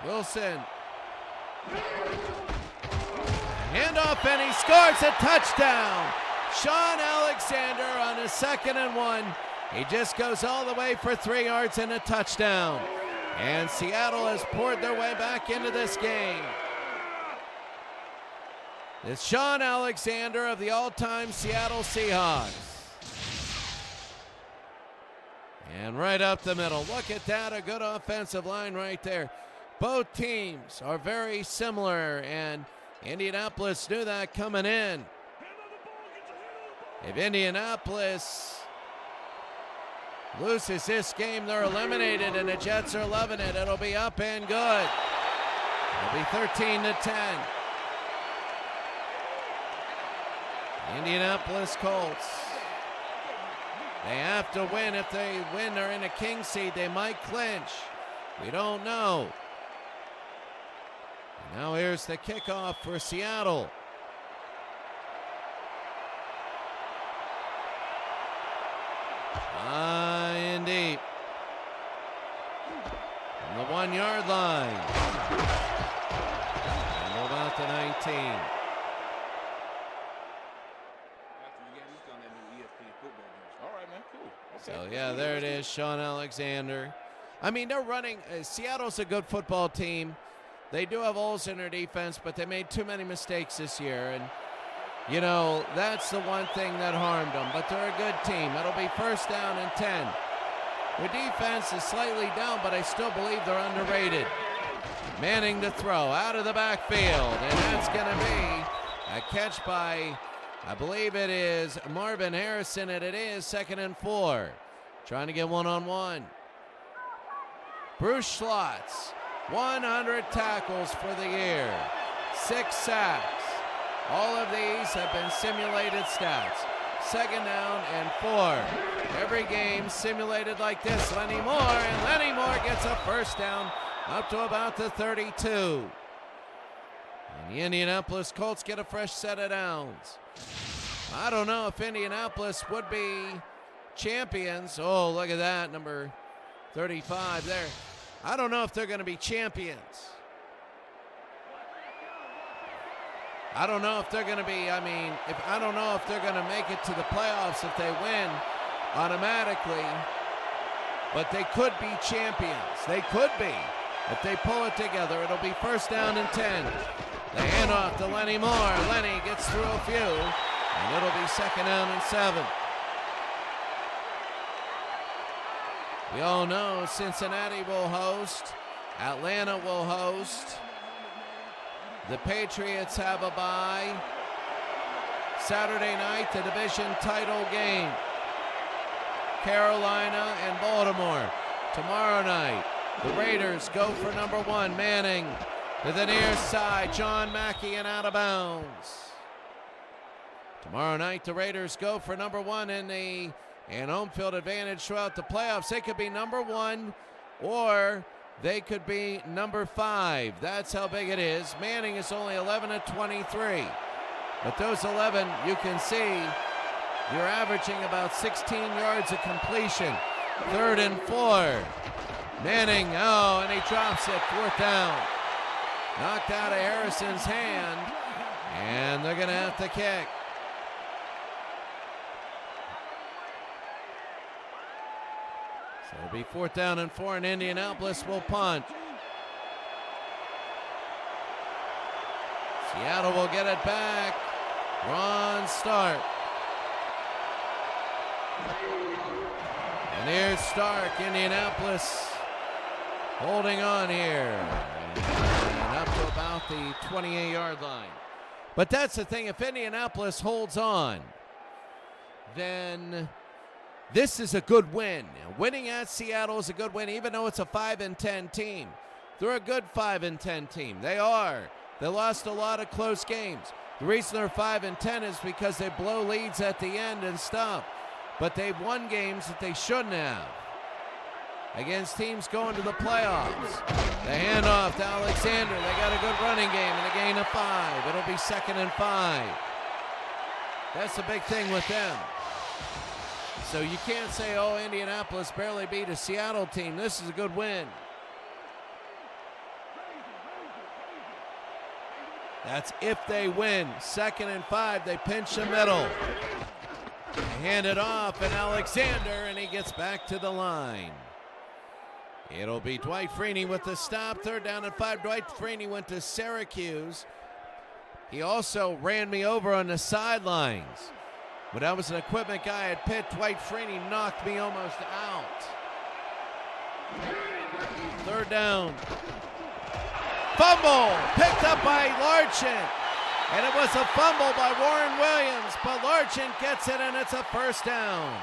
Wilson. Handoff and he scores a touchdown. Sean Alexander on a 2nd and 1. He just goes all the way for 3 yards and a touchdown. And Seattle has poured their way back into this game. It's Sean Alexander of the all-time Seattle Seahawks. And right up the middle. Look at that, a good offensive line right there. Both teams are very similar, and Indianapolis knew that coming in. If Indianapolis loses this game, they're eliminated, and the Jets are loving it. It'll be up and good. It'll be 13 to 10. Indianapolis Colts. They have to win. If they win, they're in a king seed. They might clinch. We don't know. And now here's the kickoff for Seattle. High and deep. On the 1-yard line. And about the 19. So, yeah, there it is, Sean Alexander. I mean, they're running. Seattle's a good football team. They do have holes in their defense, but they made too many mistakes this year. And, you know, that's the one thing that harmed them. But they're a good team. It'll be 1st down and 10. Their defense is slightly down, but I still believe they're underrated. Manning to throw out of the backfield. And that's going to be a catch by, I believe it is Marvin Harrison, and it is 2nd and 4. Trying to get one-on-one. Bruce Schlotz, 100 tackles for the year, 6 sacks. All of these have been simulated stats. 2nd down and 4. Every game simulated like this. Lenny Moore, and Lenny Moore gets a 1st down up to about the 32. And the Indianapolis Colts get a fresh set of downs. I don't know if Indianapolis would be champions. Oh, look at that, number 35 there. I don't know if they're going to be champions. I don't know if they're going to be, I don't know if they're going to make it to the playoffs if they win automatically, but they could be champions. They could be. If they pull it together, it'll be 1st down and 10. The handoff to Lenny Moore. Lenny gets through a few, and it'll be 2nd down and 7. We all know Cincinnati will host, Atlanta will host, the Patriots have a bye. Saturday night, the division title game, Carolina and Baltimore. Tomorrow night, the Raiders go for number 1, Manning. to the near side. John Mackey and out of bounds. Tomorrow night, the Raiders go for number one in home field advantage throughout the playoffs. They could be number one or they could be number 5. That's how big it is. Manning is only 11 of 23. But those 11, you can see, you're averaging about 16 yards of completion. 3rd and 4. Manning, and he drops it. 4th down. Knocked out of Harrison's hand, and they're going to have to kick. So it'll be 4th down and 4, and Indianapolis will punt. Seattle will get it back. Ron Stark. And here's Stark, Indianapolis holding on here. And up to about the 28-yard line. But that's the thing, if Indianapolis holds on, then this is a good win. Winning at Seattle is a good win, even though it's a 5-10 team. They're a good 5-10 team. They are. They lost a lot of close games. The reason they're 5-10 is because they blow leads at the end and stuff. But they've won games that they shouldn't have against teams going to the playoffs. The handoff to Alexander. They got a good running game and a gain of 5. It'll be 2nd and 5. That's the big thing with them. So you can't say, Indianapolis barely beat a Seattle team. This is a good win. That's if they win. 2nd and 5. They pinch the middle. They hand it off, and Alexander, and he gets back to the line. It'll be Dwight Freeney with the stop. 3rd down and 5. Dwight Freeney went to Syracuse. He also ran me over on the sidelines. When I was an equipment guy at Pitt, Dwight Freeney knocked me almost out. 3rd down. Fumble picked up by Larchin. And it was a fumble by Warren Williams, but Larchin gets it, and it's a 1st down.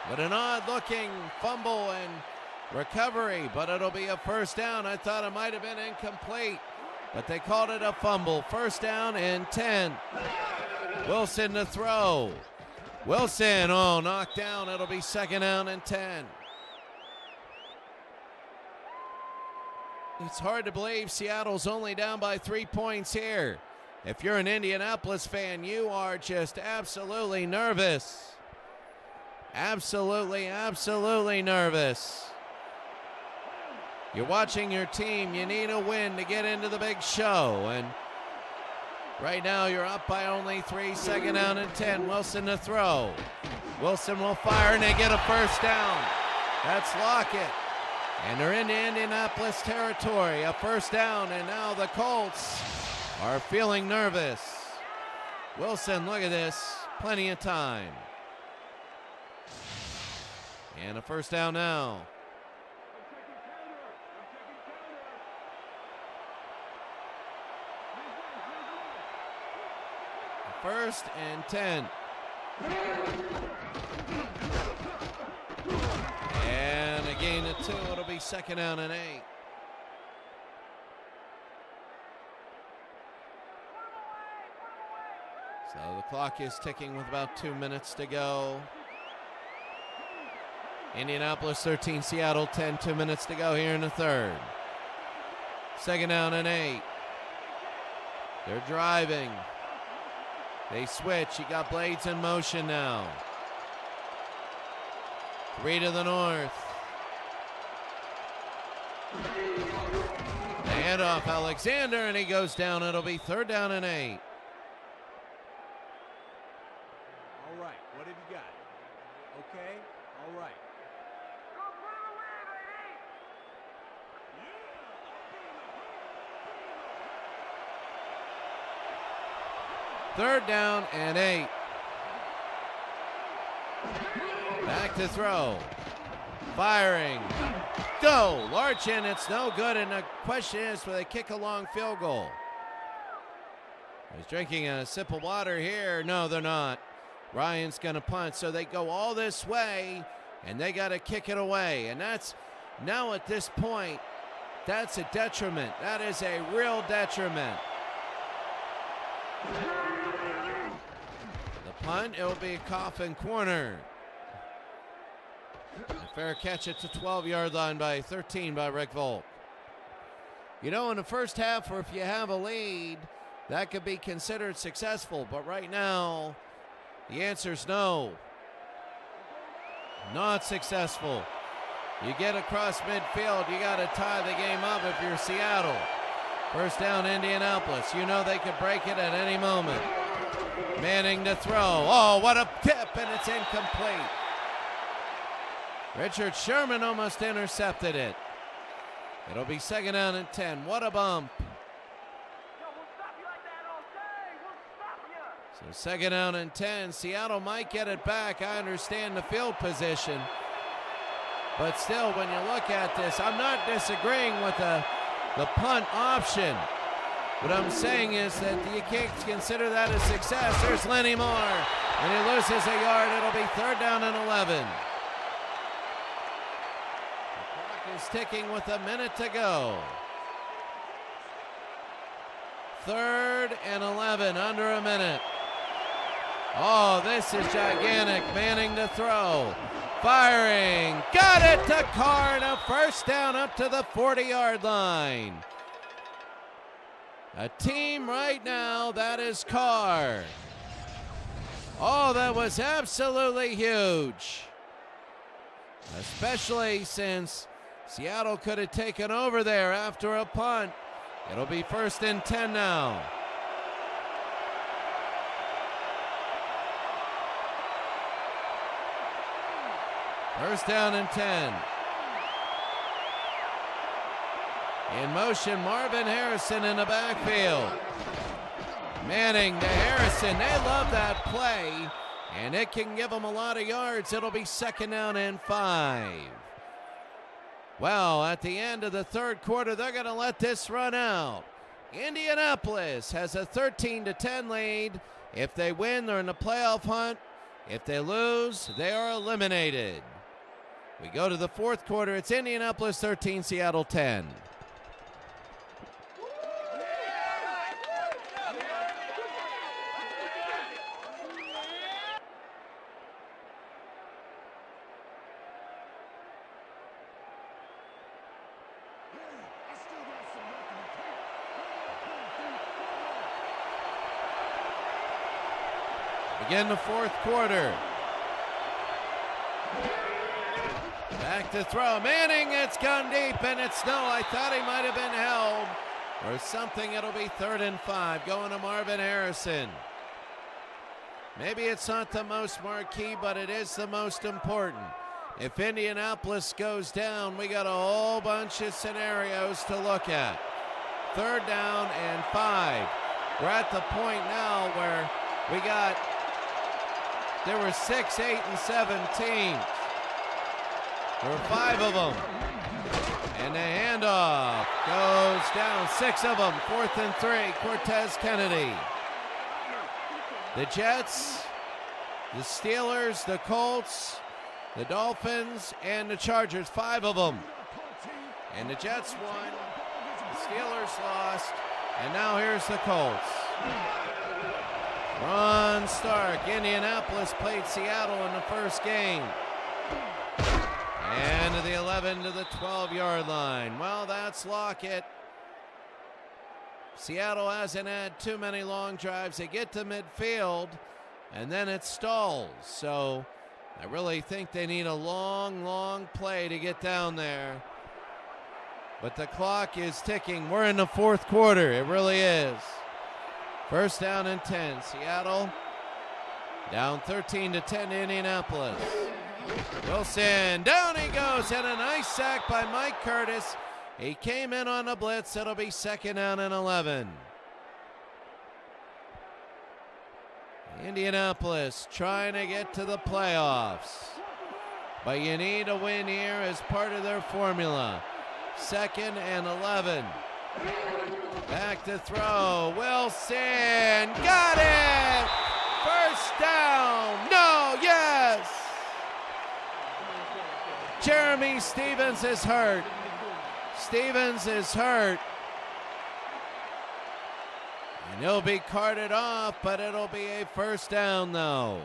But an odd-looking fumble and recovery, but it'll be a 1st down. I thought it might have been incomplete, but they called it a fumble. 1st down and 10. Wilson to throw. Wilson, knocked down. It'll be 2nd down and 10. It's hard to believe Seattle's only down by 3 points here. If you're an Indianapolis fan, you are just absolutely nervous. Absolutely, absolutely nervous. You're watching your team. You need a win to get into the big show. And right now you're up by only 3. 2nd down and 10. Wilson to throw. Wilson will fire, and they get a 1st down. That's Lockett. And they're into Indianapolis territory. A 1st down, and now the Colts are feeling nervous. Wilson, look at this. Plenty of time. And a 1st down now. 1st and 10. And a gain of 2. It'll be 2nd down and 8. So the clock is ticking with about 2 minutes to go. Indianapolis 13, Seattle 10. 2 minutes to go here in the 3rd. 2nd down and 8. They're driving. They switch. You got Blades in motion now. 3 to the north. The handoff, Alexander, and he goes down. It'll be 3rd down and 8. All right, what have you got? Okay, all right. 3rd down and 8. Back to throw. Firing. Go. Larchin, it's no good. And the question is, will they kick a long field goal? He's drinking a sip of water here. No, they're not. Ryan's going to punt. So they go all this way, and they got to kick it away. And that's now at this point, That's a detriment. That is a real detriment. The punt, it will be a coffin corner. A fair catch at the 12-yard line by 13 by Rick Volk. You know, in the first half, or if you have a lead, that could be considered successful. But right now, the answer is no. Not successful. You get across midfield, you got to tie the game up if you're Seattle. First down, Indianapolis. You know they could break it at any moment. Manning to throw. Oh, what a tip, and it's incomplete. Richard Sherman almost intercepted it. It'll be second down and 10. What a bump. So second down and 10. Seattle might get it back. I understand the field position. But still, when you look at this, I'm not disagreeing with the punt option. What I'm saying is that you can't consider that a success. There's Lenny Moore, and he loses a yard. It'll be third down and 11. Is ticking with a minute to go. Third and 11, under a minute. Oh, this is gigantic. Manning to throw. Firing. Got it to Carr, and a first down up to the 40-yard line. A team right now, that is Carr. Oh, that was absolutely huge. Especially since Seattle could have taken over there after a punt. It'll be first and 10 now. First down and 10. In motion, Marvin Harrison in the backfield. Manning to Harrison. They love that play, and it can give them a lot of yards. It'll be second down and 5. Well, at the end of the third quarter, they're going to let this run out. Indianapolis has a 13-10 lead. If they win, they're in the playoff hunt. If they lose, they are eliminated. We go to the fourth quarter. It's Indianapolis 13, Seattle 10. Begin the fourth quarter. Back to throw. Manning, it's gone deep, and it's no. I thought he might have been held or something. It'll be third and 5. Going to Marvin Harrison. Maybe it's not the most marquee, but it is the most important. If Indianapolis goes down, we got a whole bunch of scenarios to look at. Third down and 5. We're at the point now where there were 6, 8, and 7 teams. There were 5 of them. And the handoff goes down. 6 of them. 4th and 3. Cortez Kennedy. The Jets, the Steelers, the Colts, the Dolphins, and the Chargers. 5 of them. And the Jets won. The Steelers lost. And now here's the Colts. Ron Stark. Indianapolis played Seattle in the first game. And to the 11 to the 12-yard line. Well, that's Lockett. Seattle hasn't had too many long drives. They get to midfield, and then it stalls. So I really think they need a long, long play to get down there. But the clock is ticking. We're in the fourth quarter. It really is. First down and 10. Seattle down 13-10 to Indianapolis. Wilson, down he goes, and a nice sack by Mike Curtis. He came in on the blitz. It'll be second down and 11. Indianapolis trying to get to the playoffs. But you need a win here as part of their formula. Second and 11. Back to throw. Wilson got it. First down. No, yes. Jeremy Stevens is hurt. Stevens is hurt. And he'll be carted off, but it'll be a first down, though.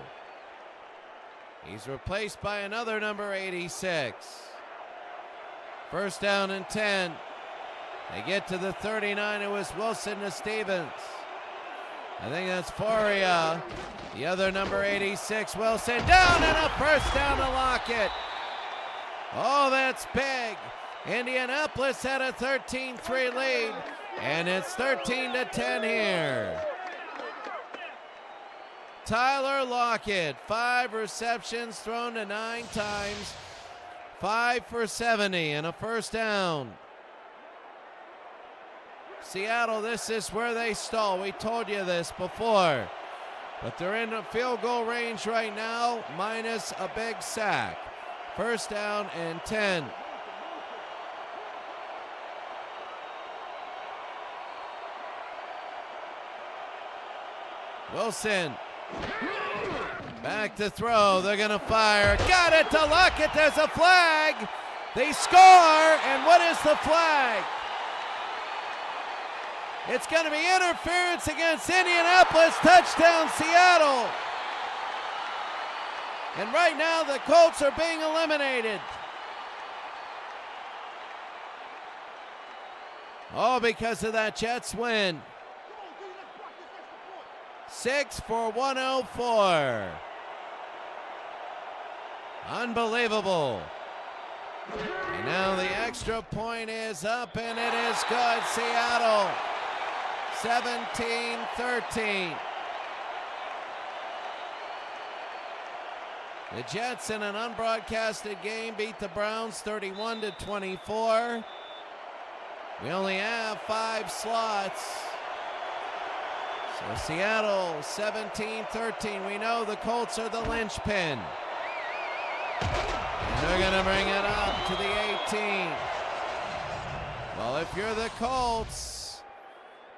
He's replaced by another number 86. First down and 10. They get to the 39. It was Wilson to Stevens. I think that's Faria. The other number 86, Wilson, down, and a first down to Lockett. Oh, that's big. Indianapolis had a 13-3 lead, and it's 13-10 here. Tyler Lockett, 5 receptions, thrown to 9 times, 5 for 70, and a first down. Seattle, this is where they stall. We told you this before. But they're in the field goal range right now, minus a big sack. First down and 10. Wilson. Back to throw. They're going to fire. Got it to Lockett. There's a flag. They score. And what is the flag? It's going to be interference against Indianapolis. Touchdown, Seattle. And right now, the Colts are being eliminated. Oh, because of that Jets win. 6 for 104. Unbelievable. And now the extra point is up, and it is good. Seattle, 17-13. The Jets in an unbroadcasted game beat the Browns 31-24. We only have 5 slots. So Seattle 17-13. We know the Colts are the linchpin. And they're going to bring it up to the 18. Well, if you're the Colts,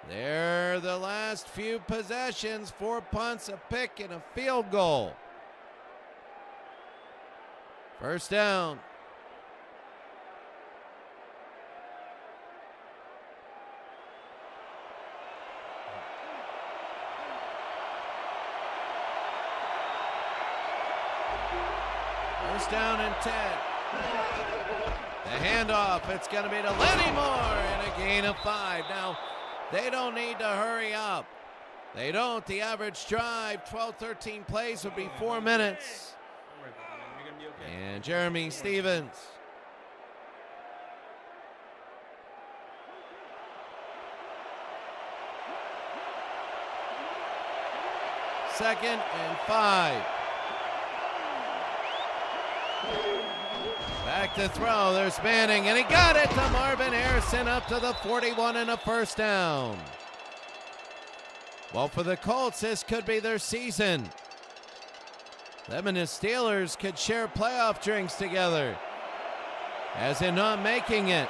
they're the last few possessions, 4 punts, a pick, and a field goal. First down. First down and 10. The handoff, it's going to be to Lenny Moore, and a gain of 5. Now, they don't need to hurry up. They don't. The average drive, 12-13 plays, would be 4 minutes. And Jeremy Stevens. Second and 5. Back to throw. There's Manning, and he got it to Marvin Harrison up to the 41 and a first down. Well, for the Colts, this could be their season. Them and the Steelers could share playoff drinks together, as in not making it.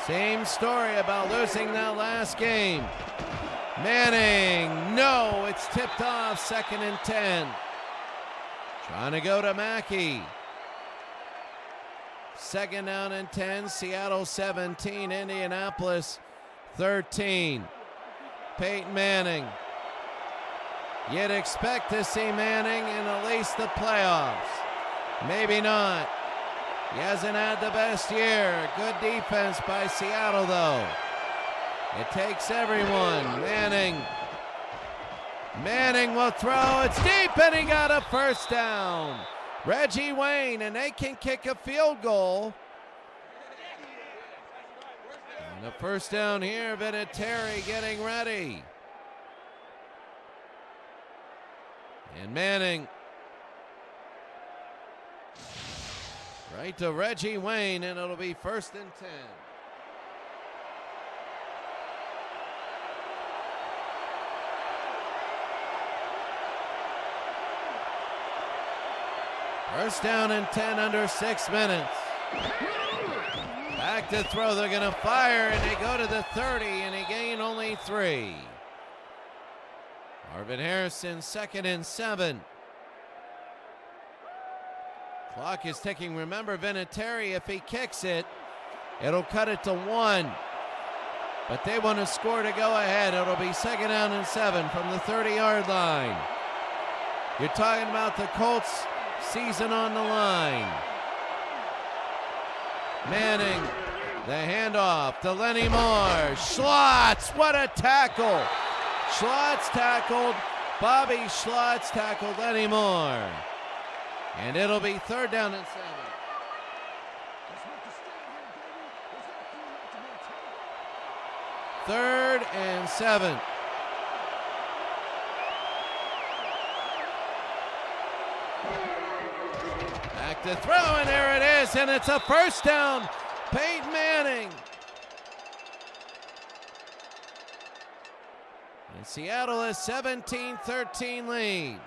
Same story about losing that last game. Manning, no, it's tipped off, 2nd and 10. Trying to go to Mackey. 2nd down and 10, Seattle 17, Indianapolis 13. Peyton Manning. You'd expect to see Manning in at least the playoffs. Maybe not. He hasn't had the best year. Good defense by Seattle, though. It takes everyone. Manning will throw. It's deep, and he got a first down. Reggie Wayne, and they can kick a field goal. And the first down here, Vinatieri getting ready. And Manning. Right to Reggie Wayne, and it'll be 1st and 10. First down and 10 under 6 minutes. Back to throw. They're going to fire, and they go to the 30, and they gain only 3. Marvin Harrison, 2nd and 7. Clock is ticking. Remember, Vinatieri, if he kicks it, It'll cut it to 1. But they want to score to go ahead. It'll be 2nd down and 7 from the 30-yard line. You're talking about the Colts season on the line. Manning, the handoff to Lenny Moore. Schlotz, what a tackle. Schlotz tackled. Bobby Schlotz tackled Lenny Moore. And it'll be 3rd down and 7. 3rd and 7. Back to throw, and there it is, and it's a 1st down. Peyton Manning. And Seattle has 17-13 lead.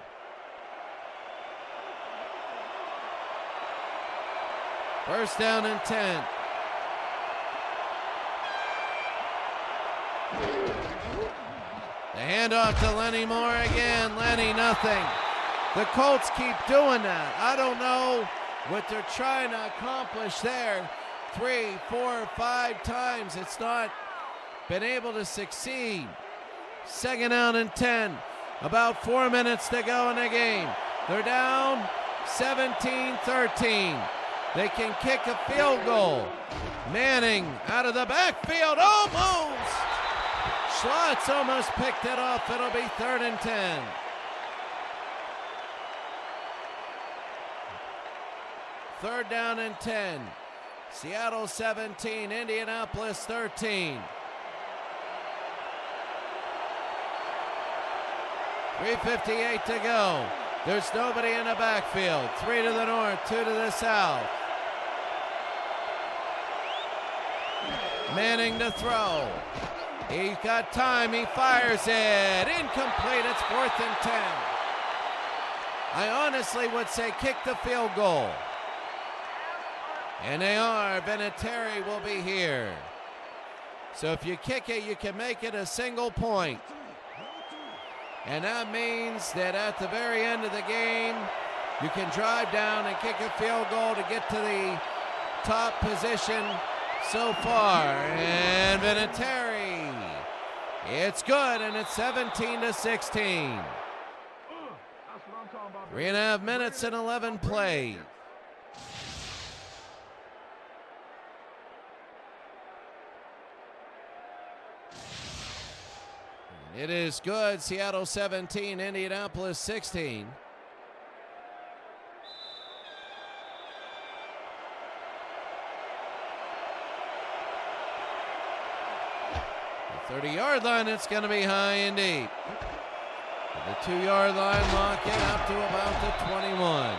First down and 10. The handoff to Lenny Moore again. Lenny, nothing. The Colts keep doing that. I don't know what they're trying to accomplish there. 3, 4, 5 times. It's not been able to succeed. 2nd down and 10. About 4 minutes to go in the game. They're down 17-13. They can kick a field goal. Manning out of the backfield, almost. Schlotz almost picked it off. It'll be 3rd and 10. Third down and 10. Seattle 17, Indianapolis 13. 3:58 to go. There's nobody in the backfield. 3 to the north, 2 to the south. Manning to throw. He's got time. He fires it. Incomplete. It's 4th and 10. I honestly would say kick the field goal. And they are. Vinatieri will be here. So if you kick it, you can make it a single point. And that means that at the very end of the game, you can drive down and kick a field goal to get to the top position so far. And Vinatieri, it's good, and it's 17-16. 3.5 minutes and 11 plays. It is good. Seattle 17, Indianapolis 16. The 30-yard line, it's going to be high and deep. The 2-yard line, lock it up to about the 21.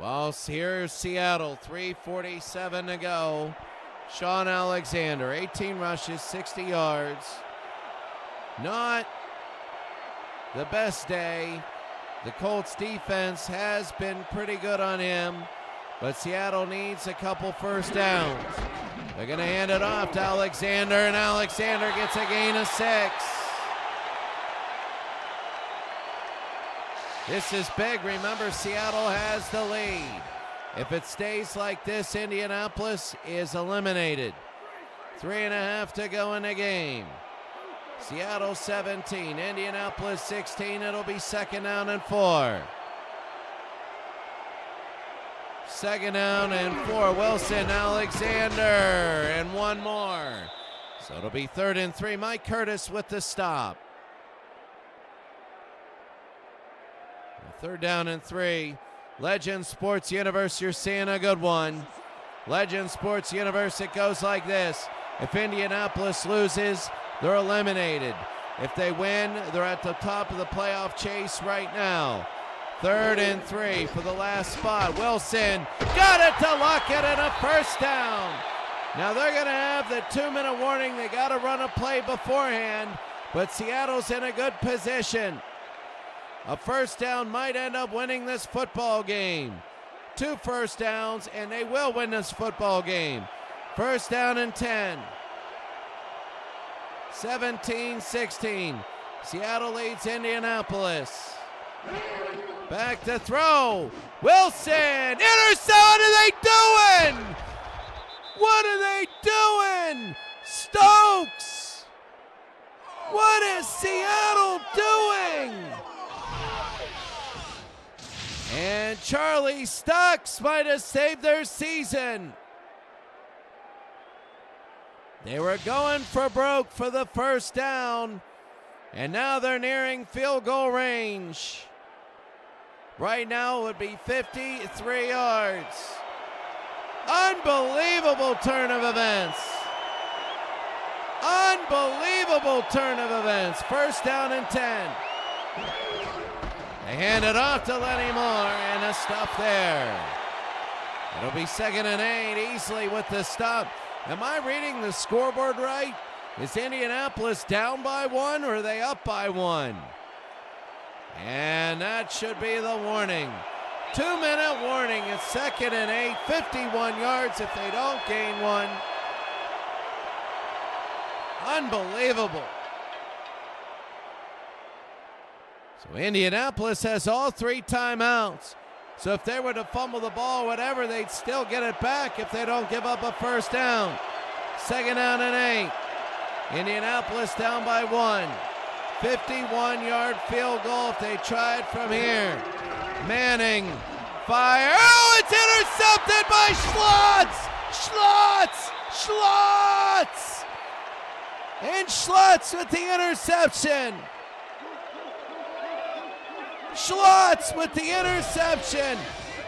Well, here's Seattle, 3:47 to go. Sean Alexander, 18 rushes, 60 yards. Not the best day. The Colts defense has been pretty good on him, but Seattle needs a couple first downs. They're going to hand it off to Alexander, and Alexander gets a gain of 6. This is big. Remember, Seattle has the lead. If it stays like this, Indianapolis is eliminated. 3.5 to go in the game. Seattle 17, Indianapolis 16. It'll be 2nd down and 4. 2nd down and 4. Wilson, Alexander, and one more. So it'll be 3rd and 3. Mike Curtis with the stop. 3rd down and 3. Legend Sports Universe, you're seeing a good one. Legend Sports Universe, it goes like this. If Indianapolis loses, they're eliminated. If they win, they're at the top of the playoff chase right now. 3rd and 3 for the last spot. Wilson got it to Lockett and a first down. Now they're going to have the 2-minute warning. They got to run a play beforehand, but Seattle's in a good position. A first down might end up winning this football game. 2 first downs, and they will win this football game. 1st down and 10. 17-16. Seattle leads Indianapolis. Back to throw. Wilson. Intercept. What are they doing? What are they doing? Stokes. What is Seattle doing? And Charlie Stokes might have saved their season. They were going for broke for the first down, and now they're nearing field goal range. Right now it would be 53 yards. Unbelievable turn of events. Unbelievable turn of events. First down and 10. They hand it off to Lenny Moore, and a stop there. It'll be 2nd and 8, Easley with the stop. Am I reading the scoreboard right? Is Indianapolis down by 1 or are they up by 1? And that should be the warning. 2-minute warning. It's 2nd and 8, 51 yards if they don't gain 1. Unbelievable. So Indianapolis has all 3 timeouts. So if they were to fumble the ball, whatever, they'd still get it back if they don't give up a first down. 2nd down and 8. Indianapolis down by 1. 51-yard field goal if they try it from here. Manning, fire. Oh, it's intercepted by Schlotz! And Schlotz with the interception. Schlotz with the interception.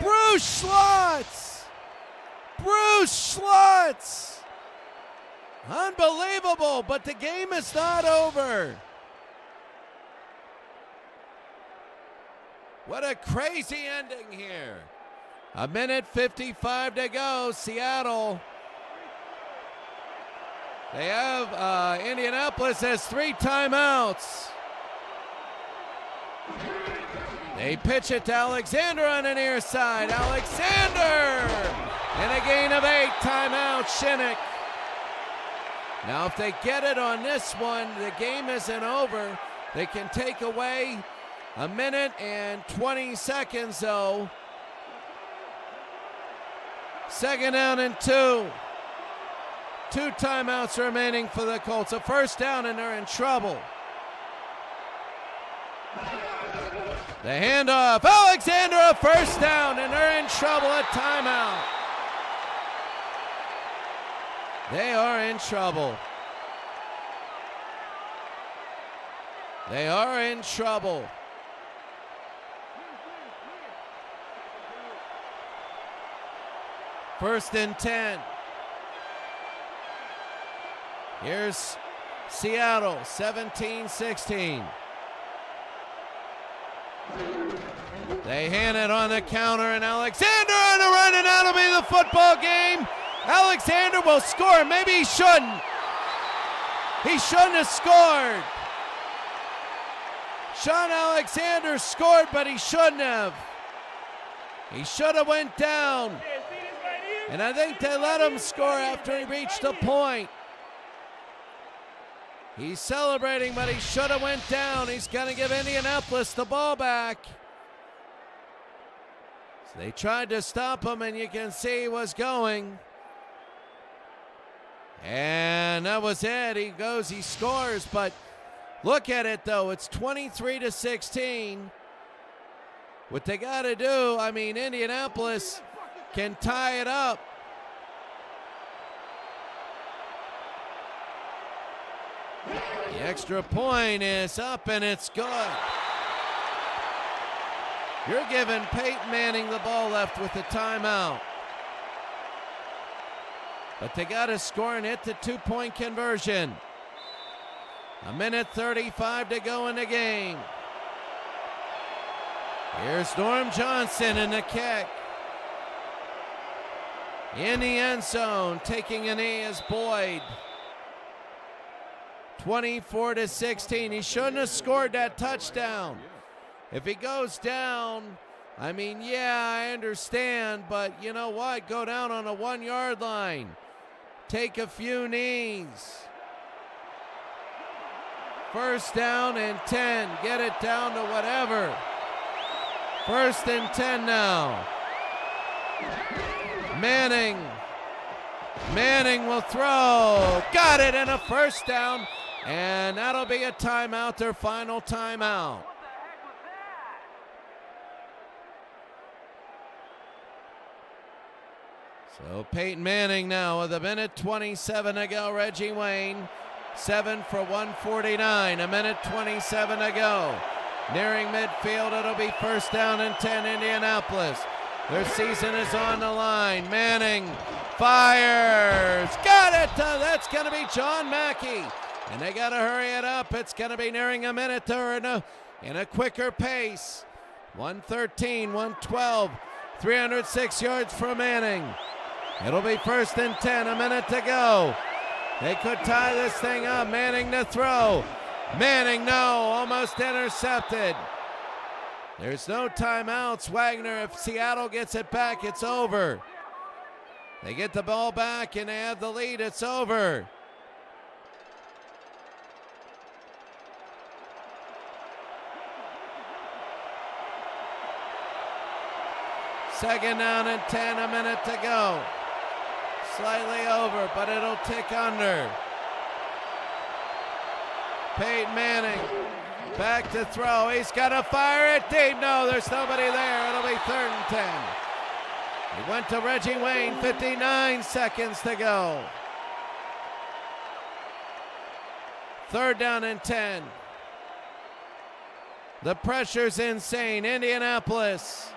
Bruce Schlotz. Unbelievable, but the game is not over. What a crazy ending here. 1:55 to go. Seattle. They have, Indianapolis has 3 timeouts. They pitch it to Alexander on the near side. Alexander! And a gain of 8. Timeout, Shinnick. Now, if they get it on this one, the game isn't over. They can take away 1 minute and 20 seconds, though. 2nd down and 2. 2 timeouts remaining for the Colts. A first down, and they're in trouble. The handoff. Alexander, a first down, and they're in trouble. A timeout. They are in trouble. They are in trouble. First and 10. Here's Seattle, 17-16. They hand it on the counter, and Alexander on a run, and that'll be the football game. Alexander will score. Maybe he shouldn't. He shouldn't have scored. Sean Alexander scored, but he shouldn't have. He should have went down. And I think they let him score after he reached the point. He's celebrating, but he should have went down. He's going to give Indianapolis the ball back. So they tried to stop him, and you can see he was going. And that was it. He goes, he scores, but look at it, though. It's 23-16. What they got to do, I mean, Indianapolis can tie it up. The extra point is up, and it's good. You're giving Peyton Manning the ball left with the timeout. But they got to score and hit the 2-point conversion. 1:35 to go in the game. Here's Norm Johnson in the kick. In the end zone, taking a knee is Boyd. 24-16. He shouldn't have scored that touchdown. If he goes down, I mean, yeah, I understand, but you know what? Go down on a 1-yard line. Take a few knees. First down and 10. Get it down to whatever. First and 10 now. Manning will throw. Got it, and a first down. And that'll be a timeout, their final timeout. So Peyton Manning now with a minute 27 to go. Reggie Wayne, 7 for 149. A minute 27 to go. Nearing midfield, it'll be first down and 10, Indianapolis. Their season is on the line. Manning fires. Got it. That's going to be John Mackey. And they got to hurry it up. It's going to be nearing a minute in a quicker pace. 113, 112, 306 yards for Manning. It'll be first and 10, a minute to go. They could tie this thing up. Manning to throw. Manning, no, almost intercepted. There's no timeouts. Wagner, if Seattle gets it back, it's over. They get the ball back and they have the lead. It's over. Second down and 10, a minute to go. Slightly over, but it'll tick under. Peyton Manning back to throw. He's got to fire it deep. No, there's nobody there. It'll be third and 10. He went to Reggie Wayne, 59 seconds to go. Third down and 10. The pressure's insane. Indianapolis.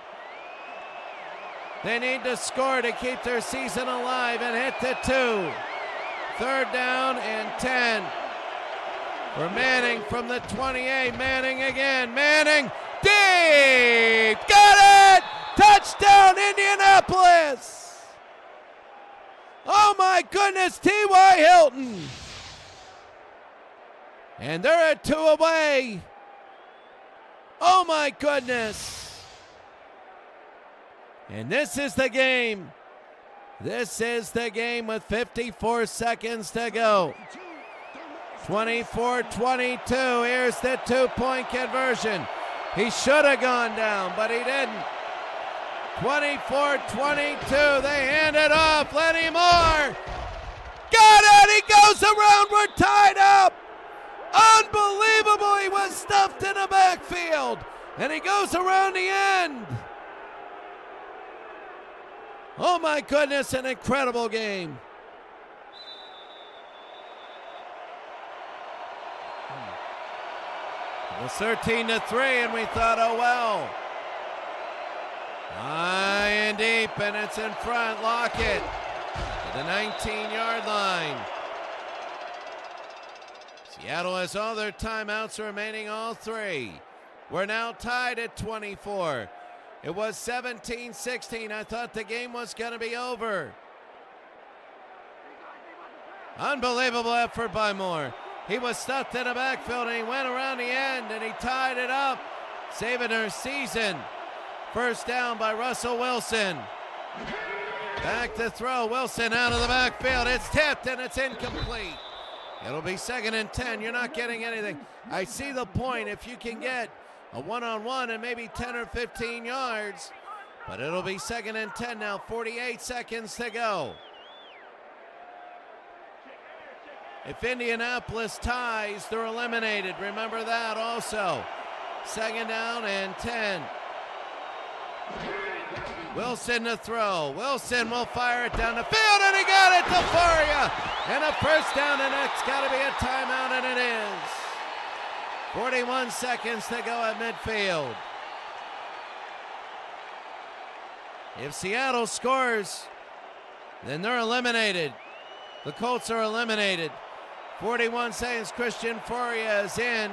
They need to score to keep their season alive and hit the 2. Third down and 10. For Manning from the 28. Manning again. Manning deep. Got it! Touchdown, Indianapolis! Oh my goodness, T.Y. Hilton. And they're at 2 away. Oh my goodness. And this is the game. This is the game with 54 seconds to go. 24-22. Here's the 2-point conversion. He should have gone down, but he didn't. 24-22. They hand it off. Lenny Moore. Got it. He goes around. We're tied up. Unbelievable. He was stuffed in the backfield. And he goes around the end. Oh my goodness, an incredible game. It was 13-3, and we thought, oh well. High and deep, and it's in front. Lockett to the 19-yard line. Seattle has all their timeouts remaining, all 3. We're now tied at 24. It was 17-16. I thought the game was going to be over. Unbelievable effort by Moore. He was stuffed in the backfield, and he went around the end, and he tied it up, saving their season. First down by Russell Wilson. Back to throw. Wilson out of the backfield. It's tipped, and it's incomplete. It'll be second and 10. You're not getting anything. I see the point. If you can get a one-on-one and maybe 10 or 15 yards, but it'll be second and 10 now, 48 seconds to go. If Indianapolis ties, they're eliminated. Remember that also. Second down and 10. Wilson to throw. Wilson will fire it down the field, and he got it to Faria. And a first down, and it's got to be a timeout, and it is. 41 seconds to go at midfield. If Seattle scores, then they're eliminated. The Colts are eliminated. 41 seconds, Christian Faria is in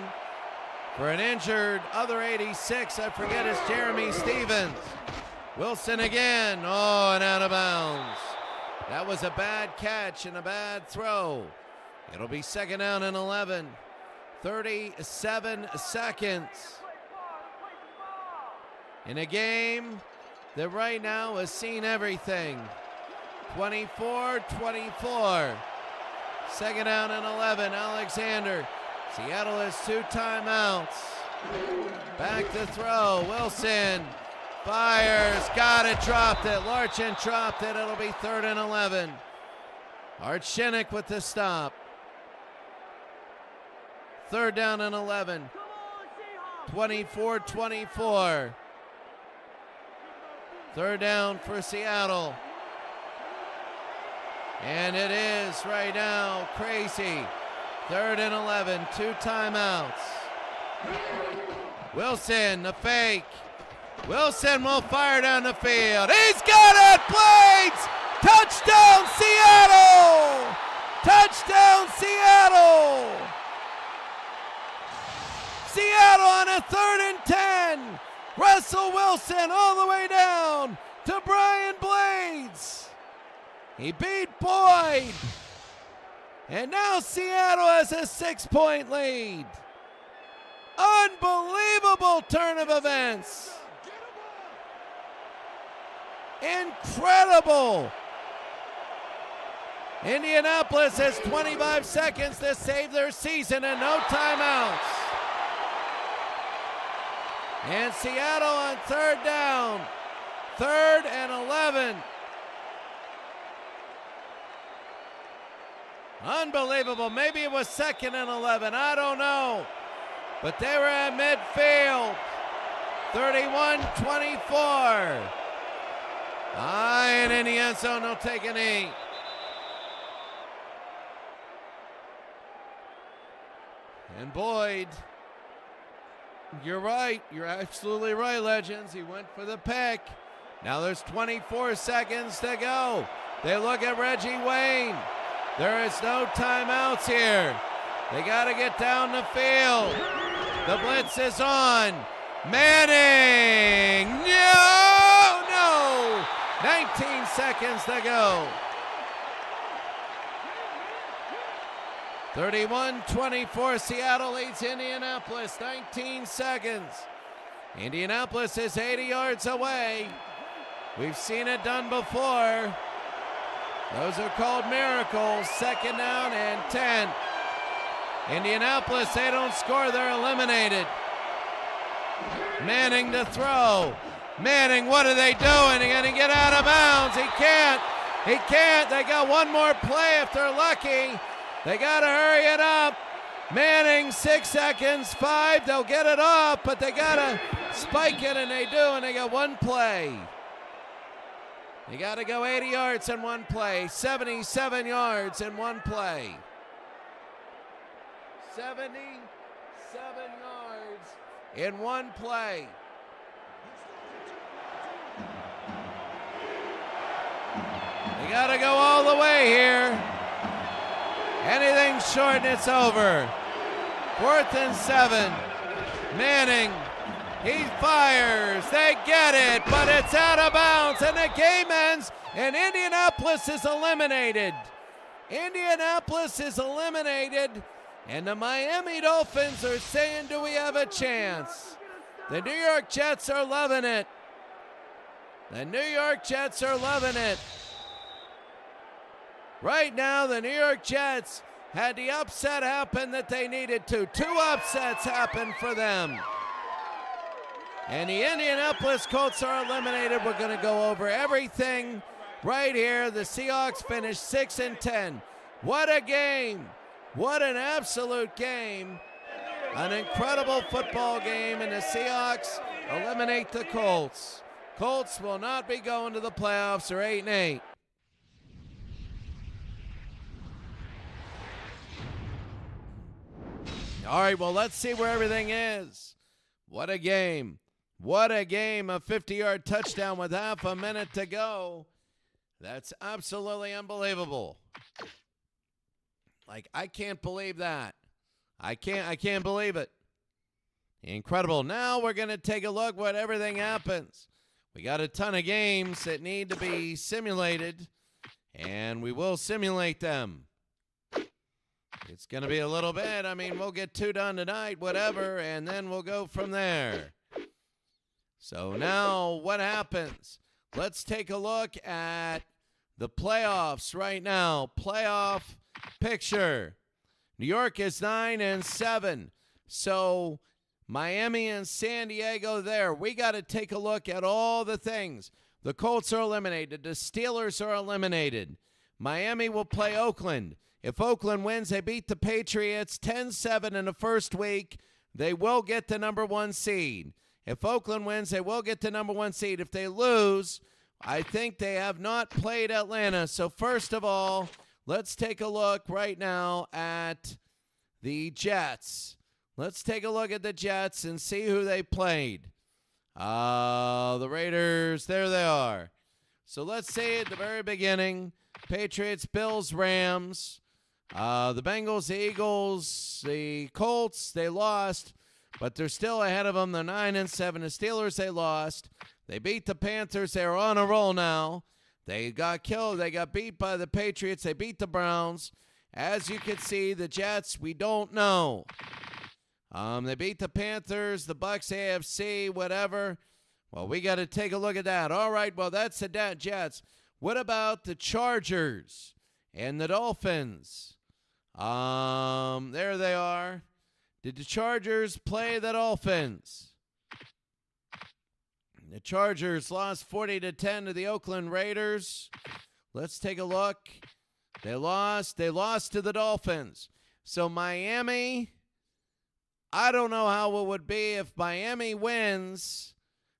for an injured other 86. I forget, it's Jeremy Stevens. Wilson again. Oh, and out of bounds. That was a bad catch and a bad throw. It'll be second down and 11. 37 seconds. In a game that right now has seen everything. 24-24. Second down and 11. Alexander Seattle has 2 timeouts. Back to throw. Wilson fires. Got it. Dropped it. Larchin dropped it. It'll be 3rd and 11. Art Shinnick with the stop. 3rd down and 11. 24-24. 3rd down for Seattle. And it is right now crazy. 3rd and 11, 2 timeouts. Wilson, the fake. Wilson will fire down the field. He's got it! Blades! Touchdown, Seattle! Touchdown, Seattle! Seattle on a 3rd and 10. Russell Wilson all the way down to Brian Blades. He beat Boyd. And now Seattle has a 6-point lead. Unbelievable turn of events. Incredible. Indianapolis has 25 seconds to save their season and no timeouts. And Seattle on 3rd down. 3rd and 11. Unbelievable. Maybe it was 2nd and 11. I don't know. But they were at midfield. 31-24. And in the end zone, they'll take a knee. And Boyd, you're right. You're absolutely right, Legends. He went for the pick. Now there's 24 seconds to go. They look at Reggie Wayne. There is no timeouts here. They got to get down the field. The blitz is on. Manning. No. 19 seconds to go. 31-24. Seattle leads Indianapolis. 19 seconds. Indianapolis is 80 yards away. We've seen it done before. Those are called miracles. 2nd down and 10. Indianapolis, they don't score, they're eliminated. Manning to throw. Manning, what are they doing? They're going to get out of bounds. He can't. They got one more play if they're lucky. They got to hurry it up. Manning, 6 seconds, 5. They'll get it off, but they got to spike it, and they do, and they got one play. They got to go 80 yards in one play, 77 yards in one play. 77 yards in one play. They got to go all the way here. Anything short and it's over. 4th and 7. Manning. He fires. They get it, but it's out of bounds, and the game ends, and Indianapolis is eliminated. Indianapolis is eliminated, and the Miami Dolphins are saying, do we have a chance? The New York Jets are loving it. The New York Jets are loving it. Right now, the New York Jets had the upset happen that they needed to. 2 upsets happened for them. And the Indianapolis Colts are eliminated. We're going to go over everything right here. The Seahawks finished 6-10. What a game. What an absolute game. An incredible football game, and the Seahawks eliminate the Colts. Colts will not be going to the playoffs. They're 8-8. All right, well, let's see where everything is. What a game. What a game. A 50-yard touchdown with half a minute to go. That's absolutely unbelievable. Like, I can't believe that. I can't believe it. Incredible. Now we're going to take a look what everything happens. We got a ton of games that need to be simulated, and we will simulate them. It's going to be a little bit. I mean, we'll get 2 done tonight, whatever, and then we'll go from there. So now what happens? Let's take a look at the playoffs right now. Playoff picture. New York is 9-7. So Miami and San Diego there. We got to take a look at all the things. The Colts are eliminated. The Steelers are eliminated. Miami will play Oakland. If Oakland wins, they beat the Patriots 10-7 in the first week. They will get the number 1 seed. If Oakland wins, they will get the number 1 seed. If they lose, I think they have not played Atlanta. So first of all, let's take a look right now at the Jets. Let's take a look at the Jets and see who they played. The Raiders, there they are. So let's see at the very beginning, Patriots, Bills, Rams, the Bengals, the Eagles, the Colts, they lost, but they're still ahead of them. They're 9-7. The Steelers, they lost. They beat the Panthers. They're on a roll now. They got killed. They got beat by the Patriots. They beat the Browns. As you can see, the Jets, we don't know. They beat the Panthers, the Bucs, AFC, whatever. Well, we got to take a look at that. All right, well, that's the Jets. What about the Chargers and the Dolphins? There they are. Did the Chargers play the Dolphins? The Chargers lost 40-10 to the Oakland Raiders. Let's take a look. They lost to the Dolphins. So Miami, I don't know how it would be if Miami wins,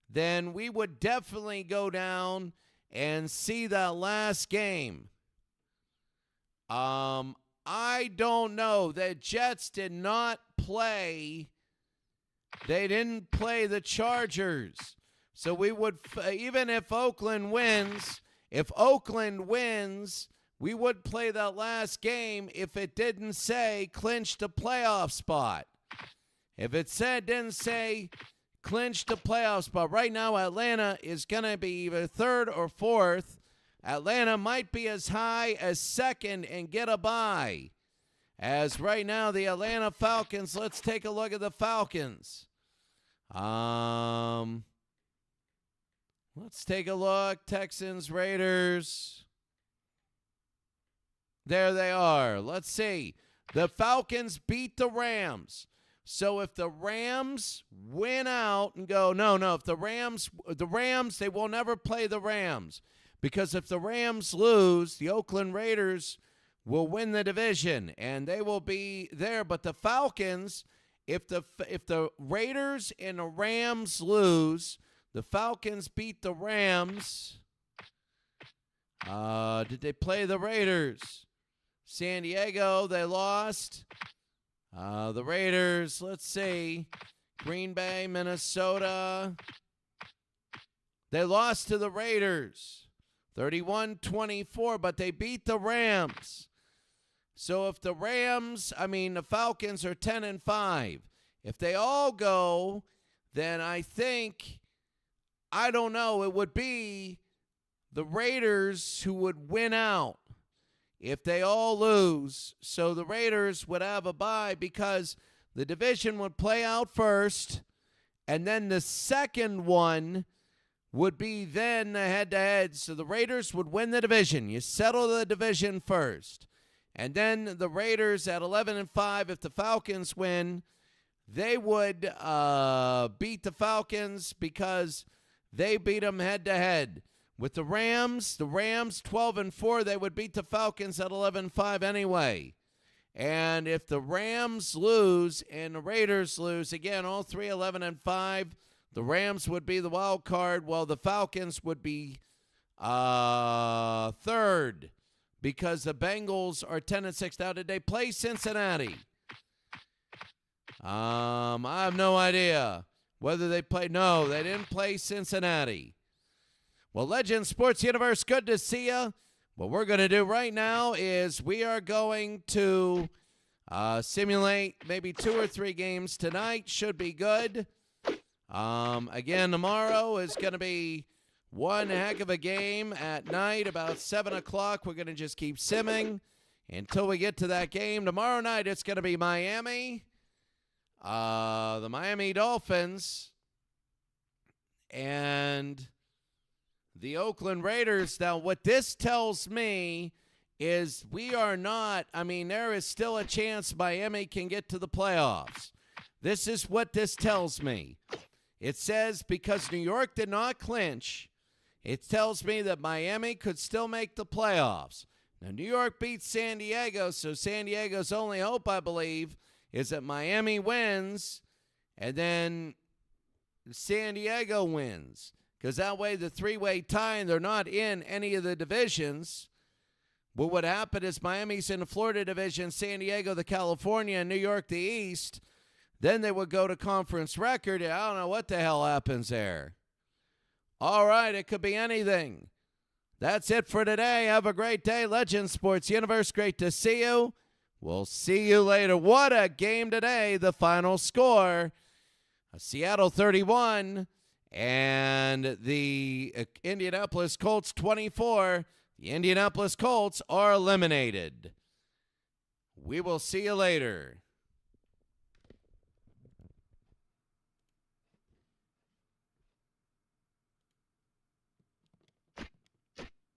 then we would definitely go down and see that last game. I don't know. The Jets did not play. They didn't play the Chargers. So we would, even if Oakland wins, we would play that last game if it didn't say clinched a playoff spot. If it didn't say clinched a playoff spot. Right now, Atlanta is going to be either 3rd or 4th. Atlanta might be as high as 2nd and get a bye. As right now, the Atlanta Falcons, let's take a look at the Falcons. Let's take a look. Texans, Raiders. There they are. Let's see. The Falcons beat the Rams. So if the Rams win out and go, if the Rams, they will never play the Rams. Because if the Rams lose, the Oakland Raiders will win the division, and they will be there. But the Falcons, if the Raiders and the Rams lose, the Falcons beat the Rams. Did they play the Raiders? San Diego, they lost. The Raiders, let's see. Green Bay, Minnesota. They lost to the Raiders. 31-24, but they beat the Rams. So if the Falcons are 10-5. If they all go, then I don't know, it would be the Raiders who would win out if they all lose. So the Raiders would have a bye because the division would play out first, and then the second one would be then the head-to-head. So the Raiders would win the division. You settle the division first. And then the Raiders at 11-5, if the Falcons win, they would beat the Falcons because they beat them head-to-head. With the Rams 12-4, they would beat the Falcons at 11-5 anyway. And if the Rams lose and the Raiders lose, again, all three 11-5, the Rams would be the wild card, while the Falcons would be third because the Bengals are 10-6. Now, did they play Cincinnati? I have no idea whether they played. No, they didn't play Cincinnati. Well, Legend Sports Universe, good to see you. What we're going to do right now is we are going to simulate maybe 2 or 3 games tonight. Should be good. Again, tomorrow is going to be one heck of a game at night, about 7 o'clock. We're going to just keep simming until we get to that game. Tomorrow night, it's going to be Miami, the Miami Dolphins, and the Oakland Raiders. Now, what this tells me is we are not, I mean, there is still a chance Miami can get to the playoffs. This is what this tells me. It says because New York did not clinch, it tells me that Miami could still make the playoffs. Now, New York beats San Diego, so San Diego's only hope, I believe, is that Miami wins and then San Diego wins. Because that way, the three-way tie, and they're not in any of the divisions. But what happened is Miami's in the Florida division, San Diego, the California, and New York, the East. Then they would go to conference record. I don't know what the hell happens there. All right, it could be anything. That's it for today. Have a great day. Legend Sports Universe, great to see you. We'll see you later. What a game today. The final score, Seattle 31 and the Indianapolis Colts 24. The Indianapolis Colts are eliminated. We will see you later.